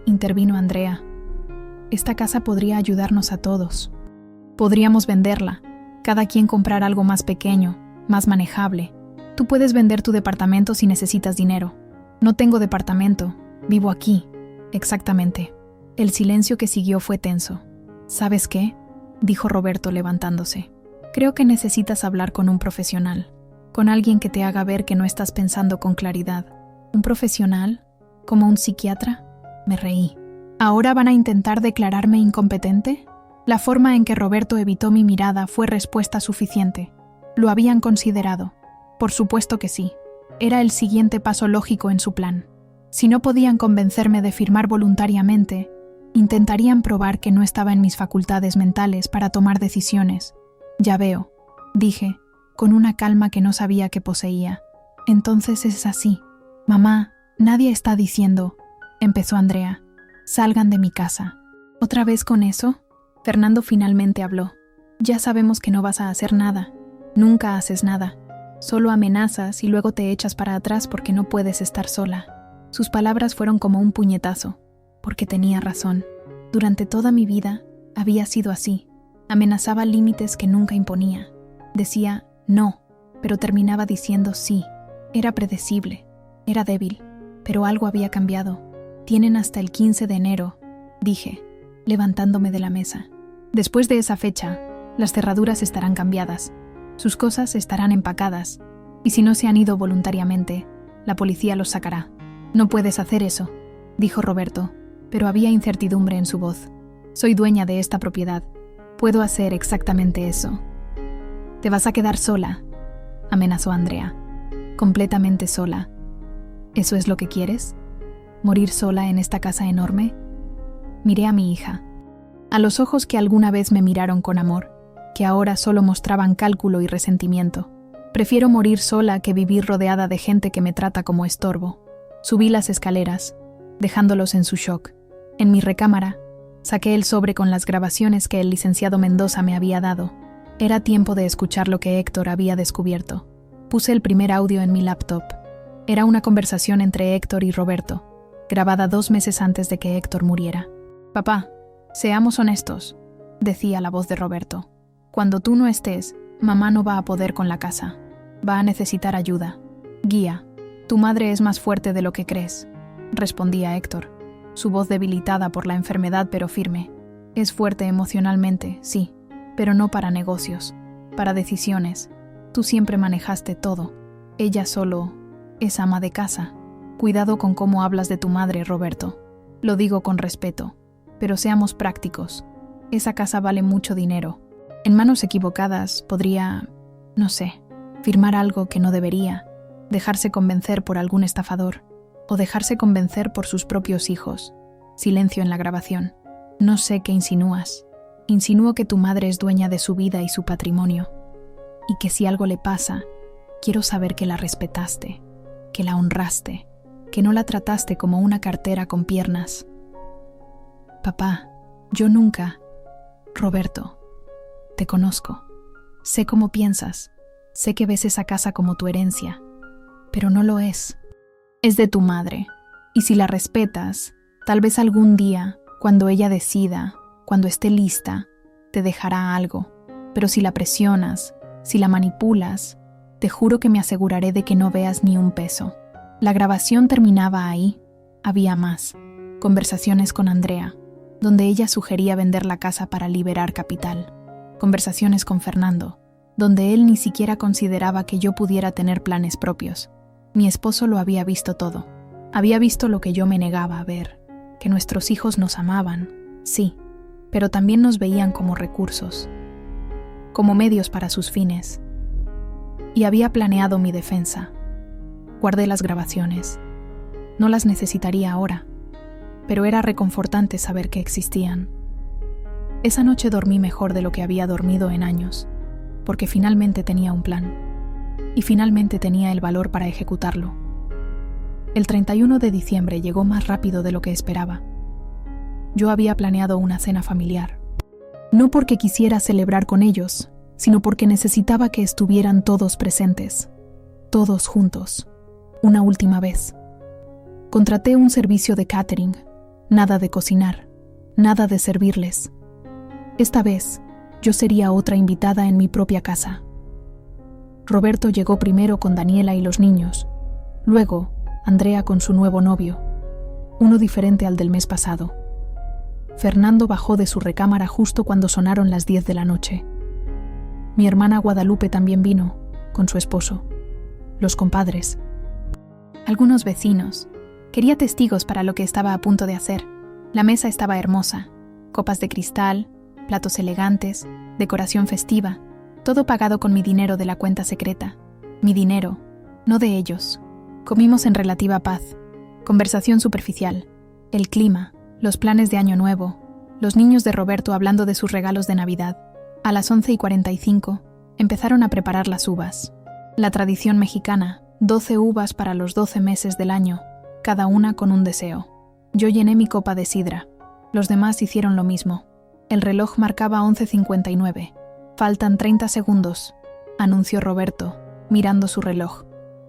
intervino Andrea. Esta casa podría ayudarnos a todos. Podríamos venderla, cada quien comprar algo más pequeño, más manejable. Tú puedes vender tu departamento si necesitas dinero. No tengo departamento, vivo aquí. Exactamente. El silencio que siguió fue tenso. ¿Sabes qué?, dijo Roberto levantándose. Creo que necesitas hablar con un profesional, con alguien que te haga ver que no estás pensando con claridad. ¿Un profesional? ¿Como un psiquiatra? Me reí. ¿Ahora van a intentar declararme incompetente? La forma en que Roberto evitó mi mirada fue respuesta suficiente. ¿Lo habían considerado? Por supuesto que sí. Era el siguiente paso lógico en su plan. Si no podían convencerme de firmar voluntariamente, intentarían probar que no estaba en mis facultades mentales para tomar decisiones. Ya veo, dije, con una calma que no sabía que poseía. Entonces es así. Mamá, nadie está diciendo, empezó Andrea. Salgan de mi casa. ¿Otra vez con eso? Fernando finalmente habló. Ya sabemos que no vas a hacer nada. Nunca haces nada. Solo amenazas y luego te echas para atrás porque no puedes estar sola. Sus palabras fueron como un puñetazo, porque tenía razón. Durante toda mi vida había sido así. Amenazaba límites que nunca imponía. Decía no, pero terminaba diciendo sí. Era predecible, era débil, pero algo había cambiado. Tienen hasta el 15 de enero, dije, levantándome de la mesa. Después de esa fecha, las cerraduras estarán cambiadas, sus cosas estarán empacadas, y si no se han ido voluntariamente, la policía los sacará. No puedes hacer eso, dijo Roberto, pero había incertidumbre en su voz. Soy dueña de esta propiedad. Puedo hacer exactamente eso. Te vas a quedar sola, amenazó Andrea. Completamente sola. ¿Eso es lo que quieres? ¿Morir sola en esta casa enorme? Miré a mi hija. A los ojos que alguna vez me miraron con amor, que ahora solo mostraban cálculo y resentimiento. Prefiero morir sola que vivir rodeada de gente que me trata como estorbo. Subí las escaleras, dejándolos en su shock. En mi recámara, saqué el sobre con las grabaciones que el licenciado Mendoza me había dado. Era tiempo de escuchar lo que Héctor había descubierto. Puse el primer audio en mi laptop. Era una conversación entre Héctor y Roberto, grabada 2 meses antes de que Héctor muriera. Papá, seamos honestos, decía la voz de Roberto. Cuando tú no estés, mamá no va a poder con la casa. Va a necesitar ayuda. Guía, tu madre es más fuerte de lo que crees, respondía Héctor, su voz debilitada por la enfermedad pero firme. Es fuerte emocionalmente, sí, pero no para negocios, para decisiones. Tú siempre manejaste todo. Ella solo es ama de casa. Cuidado con cómo hablas de tu madre, Roberto. Lo digo con respeto, pero seamos prácticos. Esa casa vale mucho dinero. En manos equivocadas podría, no sé, firmar algo que no debería, dejarse convencer por algún estafador, o dejarse convencer por sus propios hijos. Silencio en la grabación. No sé qué insinúas. Insinúo que tu madre es dueña de su vida y su patrimonio, y que si algo le pasa, quiero saber que la respetaste, que la honraste, que no la trataste como una cartera con piernas. Papá, yo nunca... Roberto, te conozco. Sé cómo piensas. Sé que ves esa casa como tu herencia. Pero no lo es. Es de tu madre. Y si la respetas, tal vez algún día, cuando ella decida, cuando esté lista, te dejará algo. Pero si la presionas, si la manipulas, te juro que me aseguraré de que no veas ni un peso. La grabación terminaba ahí. Había más. Conversaciones con Andrea, donde ella sugería vender la casa para liberar capital. Conversaciones con Fernando, donde él ni siquiera consideraba que yo pudiera tener planes propios. Mi esposo lo había visto todo. Había visto lo que yo me negaba a ver, que nuestros hijos nos amaban, sí, pero también nos veían como recursos, como medios para sus fines. Y había planeado mi defensa. Guardé las grabaciones. No las necesitaría ahora, pero era reconfortante saber que existían. Esa noche dormí mejor de lo que había dormido en años, porque finalmente tenía un plan, y finalmente tenía el valor para ejecutarlo. El 31 de diciembre llegó más rápido de lo que esperaba. Yo había planeado una cena familiar, no porque quisiera celebrar con ellos, sino porque necesitaba que estuvieran todos presentes, todos juntos, una última vez. Contraté un servicio de catering, nada de cocinar, nada de servirles. Esta vez, yo sería otra invitada en mi propia casa. Roberto llegó primero con Daniela y los niños, luego Andrea con su nuevo novio, uno diferente al del mes pasado. Fernando bajó de su recámara justo cuando sonaron las 10 de la noche. Mi hermana Guadalupe también vino, con su esposo, los compadres. algunos vecinos. Quería testigos para lo que estaba a punto de hacer. La mesa estaba hermosa. Copas de cristal, platos elegantes, decoración festiva, todo pagado con mi dinero de la cuenta secreta. Mi dinero, no de ellos. Comimos en relativa paz. Conversación superficial. El clima, los planes de Año Nuevo, los niños de Roberto hablando de sus regalos de Navidad. A las 11:45 empezaron a preparar las uvas. La tradición mexicana, 12 uvas para los 12 meses del año, cada una con un deseo. Yo llené mi copa de sidra. Los demás hicieron lo mismo. El reloj marcaba 11:59. «Faltan 30 segundos», anunció Roberto, mirando su reloj.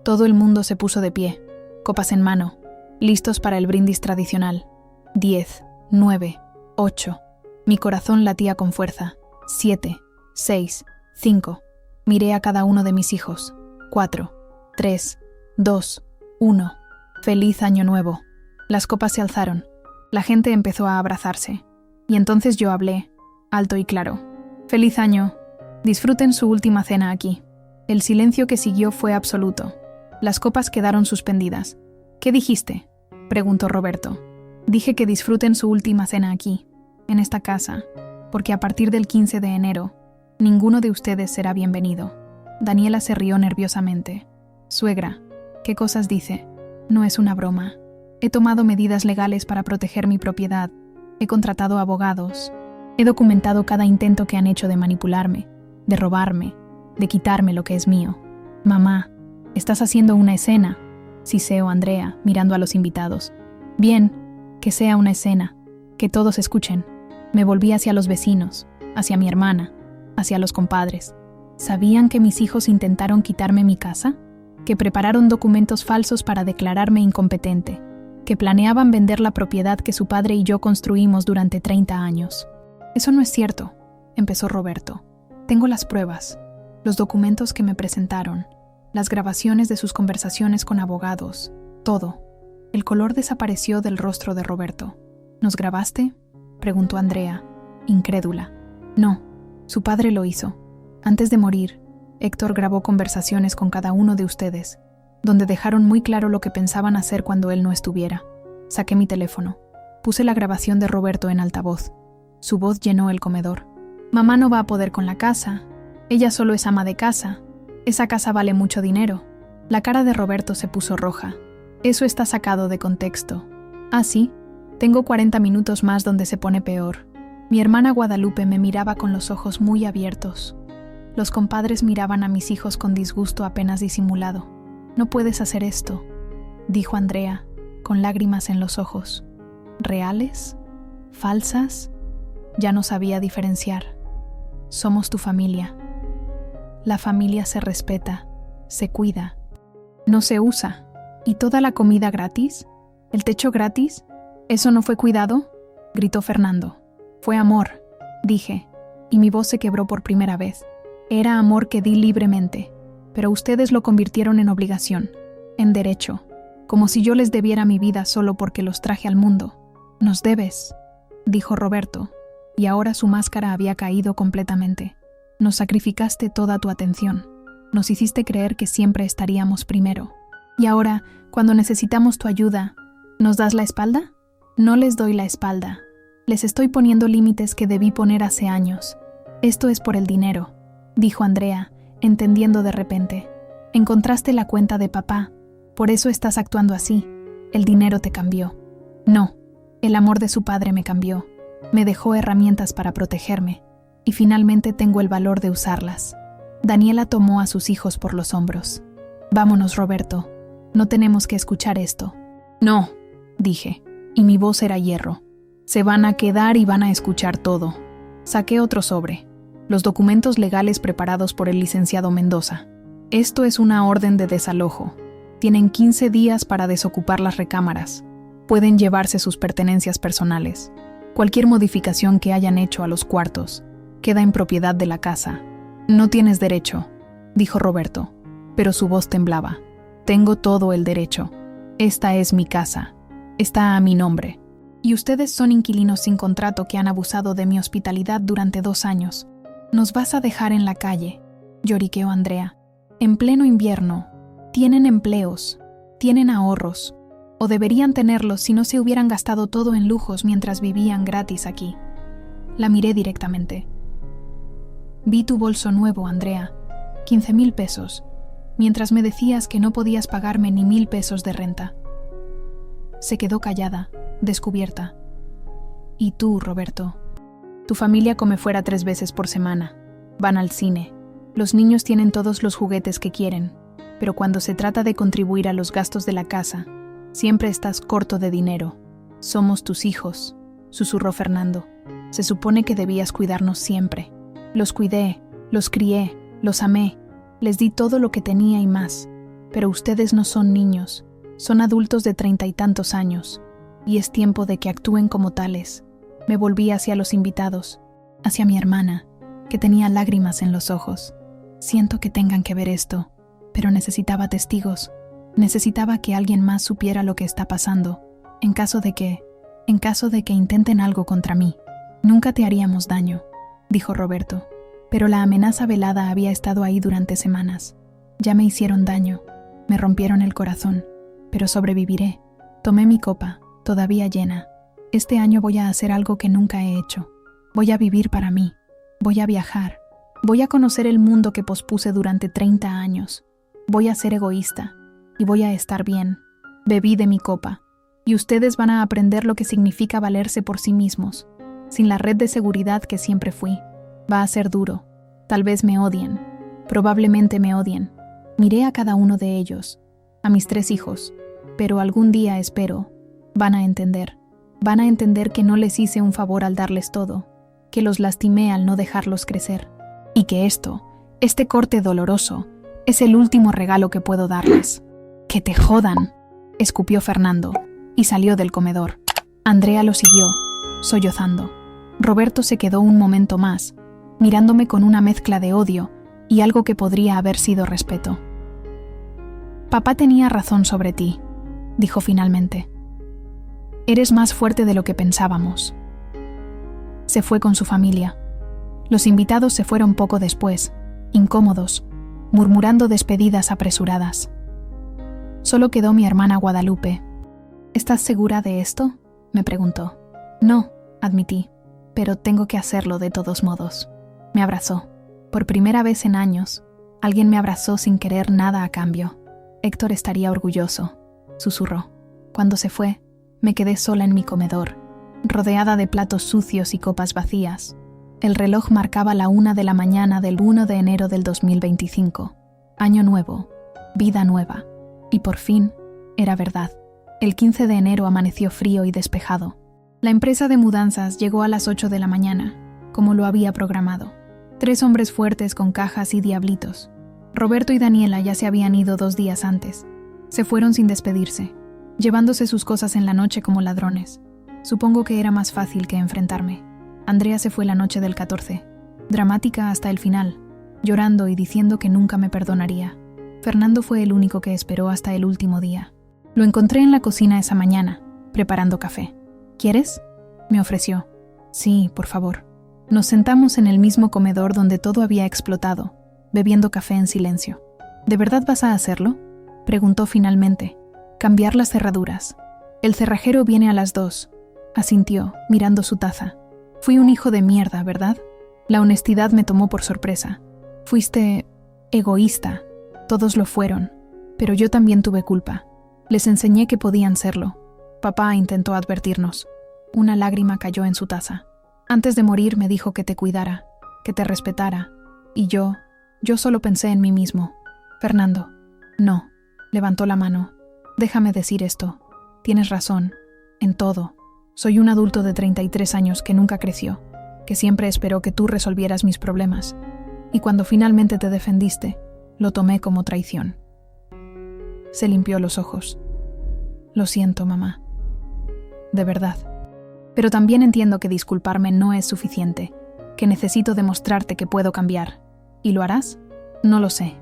Todo el mundo se puso de pie, copas en mano, listos para el brindis tradicional. 10, 9, 8. Mi corazón latía con fuerza. 7, 6, 5. Miré a cada uno de mis hijos. 4, 3, 2, 1. Feliz Año Nuevo. Las copas se alzaron. La gente empezó a abrazarse. Y entonces yo hablé, alto y claro. Feliz año. Disfruten su última cena aquí. El silencio que siguió fue absoluto. Las copas quedaron suspendidas. ¿Qué dijiste?, preguntó Roberto. Dije que disfruten su última cena aquí, en esta casa, porque a partir del 15 de enero, ninguno de ustedes será bienvenido. Daniela se rió nerviosamente. Suegra, ¿qué cosas dice? No es una broma. He tomado medidas legales para proteger mi propiedad. He contratado abogados. He documentado cada intento que han hecho de manipularme, de robarme, de quitarme lo que es mío. Mamá, estás haciendo una escena, siseó Andrea, mirando a los invitados. Bien, que sea una escena, que todos escuchen. Me volví hacia los vecinos, hacia mi hermana, hacia los compadres. ¿Sabían que mis hijos intentaron quitarme mi casa? ¿Que prepararon documentos falsos para declararme incompetente? ¿Que planeaban vender la propiedad que su padre y yo construimos durante 30 años? Eso no es cierto, empezó Roberto. Tengo las pruebas, los documentos que me presentaron, las grabaciones de sus conversaciones con abogados, todo. El color desapareció del rostro de Roberto. ¿Nos grabaste?, preguntó Andrea, incrédula. No, su padre lo hizo. Antes de morir, Héctor grabó conversaciones con cada uno de ustedes, donde dejaron muy claro lo que pensaban hacer cuando él no estuviera. Saqué mi teléfono. Puse la grabación de Roberto en altavoz. Su voz llenó el comedor. Mamá no va a poder con la casa. Ella solo es ama de casa. Esa casa vale mucho dinero. La cara de Roberto se puso roja. Eso está sacado de contexto. Ah, sí. Tengo 40 minutos más donde se pone peor. Mi hermana Guadalupe me miraba con los ojos muy abiertos. Los compadres miraban a mis hijos con disgusto apenas disimulado. No puedes hacer esto, dijo Andrea, con lágrimas en los ojos. ¿Reales? ¿Falsas? Ya no sabía diferenciar. Somos tu familia. La familia se respeta, se cuida. No se usa. ¿Y toda la comida gratis? ¿El techo gratis? ¿Eso no fue cuidado?, gritó Fernando. Fue amor, dije, y mi voz se quebró por primera vez. Era amor que di libremente, pero ustedes lo convirtieron en obligación, en derecho, como si yo les debiera mi vida solo porque los traje al mundo. Nos debes, dijo Roberto, y ahora su máscara había caído completamente. Nos sacrificaste toda tu atención. Nos hiciste creer que siempre estaríamos primero. Y ahora, cuando necesitamos tu ayuda, ¿nos das la espalda? No les doy la espalda. Les estoy poniendo límites que debí poner hace años. Esto es por el dinero, dijo Andrea, entendiendo de repente. Encontraste la cuenta de papá, por eso estás actuando así. El dinero te cambió. No, el amor de su padre me cambió. Me dejó herramientas para protegerme, y finalmente tengo el valor de usarlas. Daniela tomó a sus hijos por los hombros. Vámonos, Roberto. No tenemos que escuchar esto. No, dije, y mi voz era hierro. Se van a quedar y van a escuchar todo. Saqué otro sobre. Los documentos legales preparados por el licenciado Mendoza. Esto es una orden de desalojo. Tienen 15 días para desocupar las recámaras. Pueden llevarse sus pertenencias personales. Cualquier modificación que hayan hecho a los cuartos queda en propiedad de la casa. No tienes derecho, dijo Roberto, pero su voz temblaba. Tengo todo el derecho. Esta es mi casa. Está a mi nombre. Y ustedes son inquilinos sin contrato que han abusado de mi hospitalidad durante 2 años. ¿Nos vas a dejar en la calle?, lloriqueó Andrea. En pleno invierno. Tienen empleos. Tienen ahorros, o deberían tenerlos si no se hubieran gastado todo en lujos mientras vivían gratis aquí. La miré directamente. Vi tu bolso nuevo, Andrea, 15,000 pesos, mientras me decías que no podías pagarme ni 1,000 pesos de renta. Se quedó callada, descubierta. Y tú, Roberto, tu familia come fuera 3 veces por semana. Van al cine. Los niños tienen todos los juguetes que quieren, pero cuando se trata de contribuir a los gastos de la casa, siempre estás corto de dinero. Somos tus hijos, susurró Fernando. Se supone que debías cuidarnos siempre. Los cuidé, los crié, los amé, les di todo lo que tenía y más. Pero ustedes no son niños, son adultos de 30 y tantos años, y es tiempo de que actúen como tales. Me volví hacia los invitados, hacia mi hermana, que tenía lágrimas en los ojos. Siento que tengan que ver esto, pero necesitaba testigos. Necesitaba que alguien más supiera lo que está pasando, en caso de que intenten algo contra mí. Nunca te haríamos daño, dijo Roberto, pero la amenaza velada había estado ahí durante semanas. Ya me hicieron daño, me rompieron el corazón, pero sobreviviré. Tomé mi copa, todavía llena. Este año voy a hacer algo que nunca he hecho. Voy a vivir para mí, voy a viajar, voy a conocer el mundo que pospuse durante 30 años. Voy a ser egoísta y voy a estar bien. Bebí de mi copa, y ustedes van a aprender lo que significa valerse por sí mismos, sin la red de seguridad que siempre fui. Va a ser duro. Tal vez me odien. Probablemente me odien. Miré a cada uno de ellos, a mis 3 hijos, pero algún día, espero, van a entender. Van a entender que no les hice un favor al darles todo, que los lastimé al no dejarlos crecer, y que este corte doloroso, es el último regalo que puedo darles. ¡Que te jodan!, escupió Fernando, y salió del comedor. Andrea lo siguió, sollozando. Roberto se quedó un momento más, mirándome con una mezcla de odio y algo que podría haber sido respeto. Papá tenía razón sobre ti, dijo finalmente. Eres más fuerte de lo que pensábamos. Se fue con su familia. Los invitados se fueron poco después, incómodos, murmurando despedidas apresuradas. Solo quedó mi hermana Guadalupe. ¿Estás segura de esto?, me preguntó. No, admití, pero tengo que hacerlo de todos modos. Me abrazó. Por primera vez en años, alguien me abrazó sin querer nada a cambio. Héctor estaría orgulloso, susurró. Cuando se fue, me quedé sola en mi comedor, rodeada de platos sucios y copas vacías. El reloj marcaba la 1 de la mañana del 1 de enero del 2025. Año nuevo, vida nueva. Y por fin, era verdad. El 15 de enero amaneció frío y despejado. La empresa de mudanzas llegó a las 8 de la mañana, como lo había programado. 3 hombres fuertes con cajas y diablitos. Roberto y Daniela ya se habían ido 2 días antes. Se fueron sin despedirse, llevándose sus cosas en la noche como ladrones. Supongo que era más fácil que enfrentarme. Andrea se fue la noche del 14, dramática hasta el final, llorando y diciendo que nunca me perdonaría. Fernando fue el único que esperó hasta el último día. Lo encontré en la cocina esa mañana, preparando café. ¿Quieres?, me ofreció. Sí, por favor. Nos sentamos en el mismo comedor donde todo había explotado, bebiendo café en silencio. ¿De verdad vas a hacerlo?, preguntó finalmente. Cambiar las cerraduras. El cerrajero viene a las 2, asintió, mirando su taza. Fui un hijo de mierda, ¿verdad? La honestidad me tomó por sorpresa. Fuiste egoísta. Todos lo fueron, pero yo también tuve culpa. Les enseñé que podían serlo. Papá intentó advertirnos. Una lágrima cayó en su taza. Antes de morir me dijo que te cuidara, que te respetara. Y yo solo pensé en mí mismo. Fernando. No, levantó la mano. Déjame decir esto. Tienes razón. En todo. Soy un adulto de 33 años que nunca creció, que siempre esperó que tú resolvieras mis problemas. Y cuando finalmente te defendiste, lo tomé como traición. Se limpió los ojos. Lo siento, mamá. De verdad. Pero también entiendo que disculparme no es suficiente, que necesito demostrarte que puedo cambiar. ¿Y lo harás? No lo sé.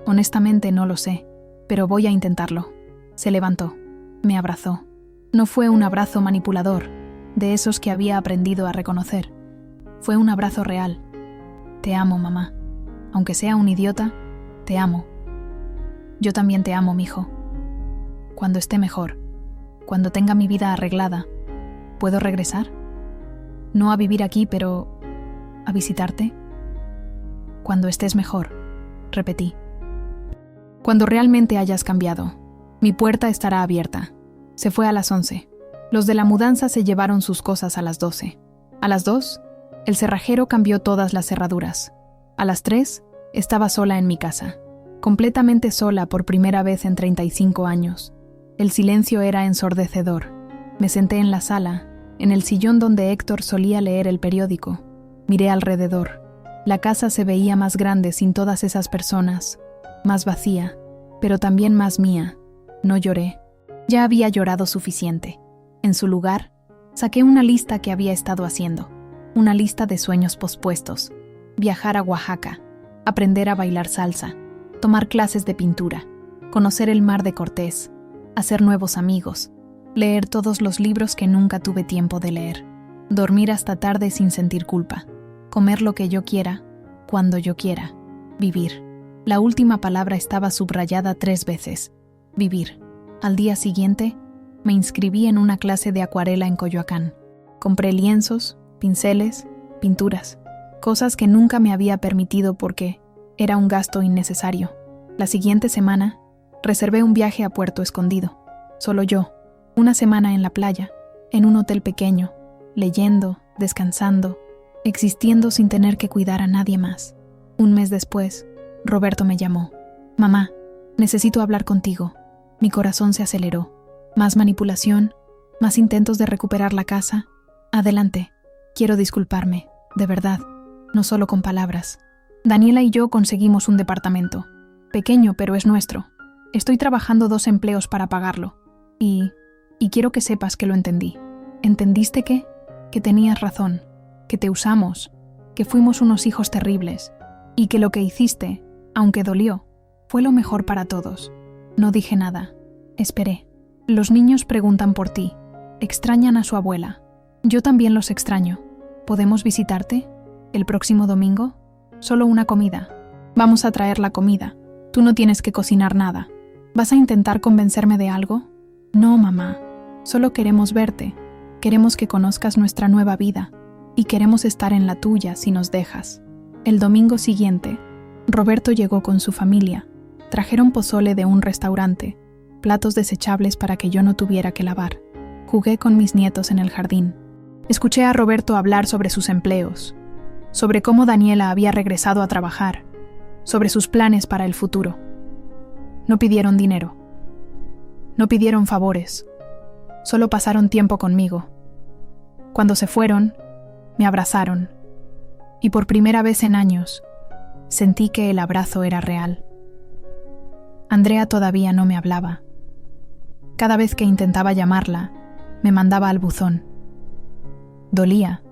Honestamente no lo sé, pero voy a intentarlo. Se levantó. Me abrazó. No fue un abrazo manipulador, de esos que había aprendido a reconocer. Fue un abrazo real. Te amo, mamá. Aunque sea un idiota, te amo. Yo también te amo, mijo. Cuando esté mejor, cuando tenga mi vida arreglada, ¿puedo regresar? No a vivir aquí, pero a visitarte. Cuando estés mejor, repetí. Cuando realmente hayas cambiado, mi puerta estará abierta. Se fue a las 11. Los de la mudanza se llevaron sus cosas a las 12. A las 2, el cerrajero cambió todas las cerraduras. A las 3, estaba sola en mi casa. Completamente sola por primera vez en 35 años. El silencio era ensordecedor. Me senté en la sala, en el sillón donde Héctor solía leer el periódico. Miré alrededor. La casa se veía más grande sin todas esas personas, más vacía, pero también más mía. No lloré. Ya había llorado suficiente. En su lugar, saqué una lista que había estado haciendo. Una lista de sueños pospuestos. Viajar a Oaxaca, aprender a bailar salsa, tomar clases de pintura, conocer el mar de Cortés, hacer nuevos amigos, leer todos los libros que nunca tuve tiempo de leer, dormir hasta tarde sin sentir culpa, comer lo que yo quiera, cuando yo quiera, vivir. La última palabra estaba subrayada 3 veces. Vivir. Al día siguiente, me inscribí en una clase de acuarela en Coyoacán. Compré lienzos, pinceles, pinturas, cosas que nunca me había permitido porque era un gasto innecesario. La siguiente semana, reservé un viaje a Puerto Escondido. Solo yo, una semana en la playa, en un hotel pequeño, leyendo, descansando, existiendo sin tener que cuidar a nadie más. Un mes después, Roberto me llamó. Mamá, necesito hablar contigo. Mi corazón se aceleró. Más manipulación, más intentos de recuperar la casa. Adelante, quiero disculparme, de verdad, no solo con palabras. Daniela y yo conseguimos un departamento. Pequeño, pero es nuestro. Estoy trabajando 2 empleos para pagarlo. Y quiero que sepas que lo entendí. ¿Entendiste qué? Que tenías razón, que te usamos, que fuimos unos hijos terribles, y que lo que hiciste, aunque dolió, fue lo mejor para todos. No dije nada. Esperé. Los niños preguntan por ti. Extrañan a su abuela. Yo también los extraño. ¿Podemos visitarte? ¿El próximo domingo? Solo una comida. Vamos a traer la comida. Tú no tienes que cocinar nada. ¿Vas a intentar convencerme de algo? No, mamá. Solo queremos verte. Queremos que conozcas nuestra nueva vida. Y queremos estar en la tuya si nos dejas. El domingo siguiente, Roberto llegó con su familia. Trajeron pozole de un restaurante, platos desechables para que yo no tuviera que lavar. Jugué con mis nietos en el jardín. Escuché a Roberto hablar sobre sus empleos, sobre cómo Daniela había regresado a trabajar, sobre sus planes para el futuro. No pidieron dinero. No pidieron favores. Solo pasaron tiempo conmigo. Cuando se fueron, me abrazaron. Y por primera vez en años, sentí que el abrazo era real. Andrea todavía no me hablaba. Cada vez que intentaba llamarla, me mandaba al buzón. Dolía,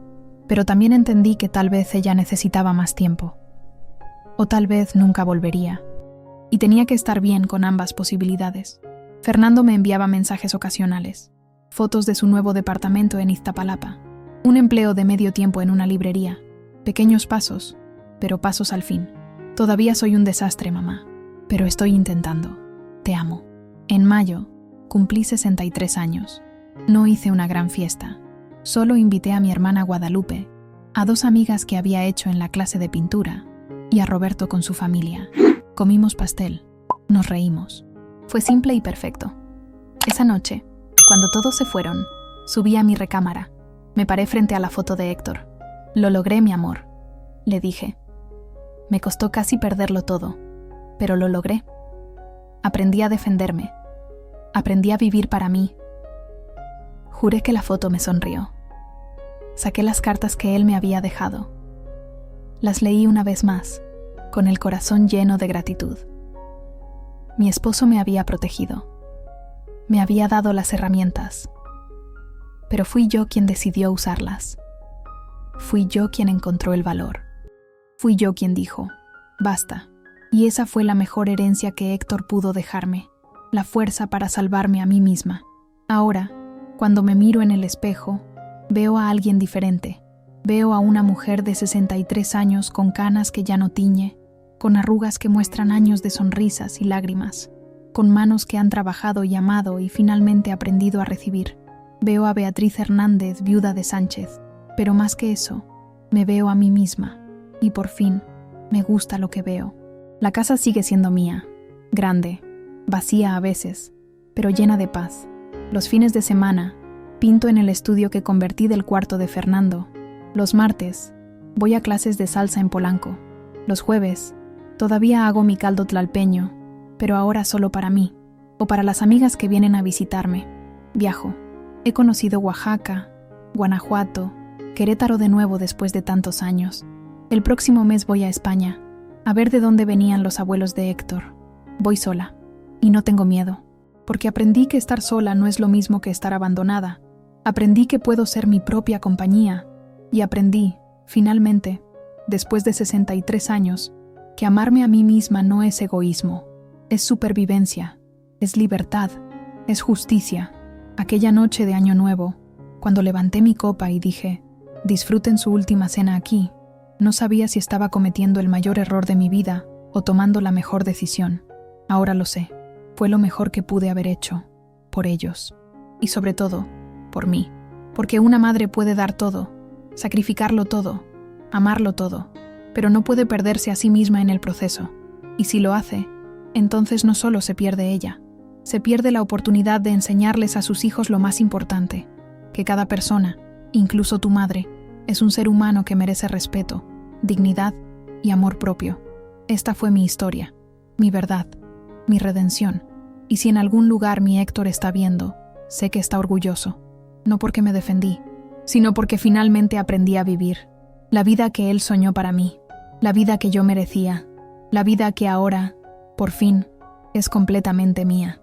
pero también entendí que tal vez ella necesitaba más tiempo. O tal vez nunca volvería. Y tenía que estar bien con ambas posibilidades. Fernando me enviaba mensajes ocasionales, fotos de su nuevo departamento en Iztapalapa, un empleo de medio tiempo en una librería, pequeños pasos, pero pasos al fin. Todavía soy un desastre, mamá, pero estoy intentando. Te amo. En mayo, cumplí 63 años. No hice una gran fiesta. Solo invité a mi hermana Guadalupe, a 2 amigas que había hecho en la clase de pintura, y a Roberto con su familia. Comimos pastel. Nos reímos. Fue simple y perfecto. Esa noche, cuando todos se fueron, subí a mi recámara. Me paré frente a la foto de Héctor. Lo logré, mi amor, le dije. Me costó casi perderlo todo, pero lo logré. Aprendí a defenderme. Aprendí a vivir para mí. Juré que la foto me sonrió. Saqué las cartas que él me había dejado. Las leí una vez más, con el corazón lleno de gratitud. Mi esposo me había protegido. Me había dado las herramientas. Pero fui yo quien decidió usarlas. Fui yo quien encontró el valor. Fui yo quien dijo, basta. Y esa fue la mejor herencia que Héctor pudo dejarme, la fuerza para salvarme a mí misma. Ahora, cuando me miro en el espejo, veo a alguien diferente. Veo a una mujer de 63 años con canas que ya no tiñe, con arrugas que muestran años de sonrisas y lágrimas, con manos que han trabajado y amado y finalmente aprendido a recibir. Veo a Beatriz Hernández, viuda de Sánchez, pero más que eso, me veo a mí misma, y por fin, me gusta lo que veo. La casa sigue siendo mía, grande, vacía a veces, pero llena de paz. Los fines de semana, pinto en el estudio que convertí del cuarto de Fernando. Los martes, voy a clases de salsa en Polanco. Los jueves, todavía hago mi caldo tlalpeño, pero ahora solo para mí, o para las amigas que vienen a visitarme. Viajo. He conocido Oaxaca, Guanajuato, Querétaro de nuevo después de tantos años. El próximo mes voy a España, a ver de dónde venían los abuelos de Héctor. Voy sola, y no tengo miedo, porque aprendí que estar sola no es lo mismo que estar abandonada. Aprendí que puedo ser mi propia compañía, y aprendí, finalmente, después de 63 años, que amarme a mí misma no es egoísmo, es supervivencia, es libertad, es justicia. Aquella noche de Año Nuevo, cuando levanté mi copa y dije, disfruten su última cena aquí, no sabía si estaba cometiendo el mayor error de mi vida o tomando la mejor decisión. Ahora lo sé, fue lo mejor que pude haber hecho, por ellos. Y sobre todo, por mí. Porque una madre puede dar todo, sacrificarlo todo, amarlo todo, pero no puede perderse a sí misma en el proceso. Y si lo hace, entonces no solo se pierde ella, se pierde la oportunidad de enseñarles a sus hijos lo más importante, que cada persona, incluso tu madre, es un ser humano que merece respeto, dignidad y amor propio. Esta fue mi historia, mi verdad, mi redención. Y si en algún lugar mi Héctor está viendo, sé que está orgulloso, no porque me defendí, sino porque finalmente aprendí a vivir, la vida que él soñó para mí, la vida que yo merecía, la vida que ahora, por fin, es completamente mía.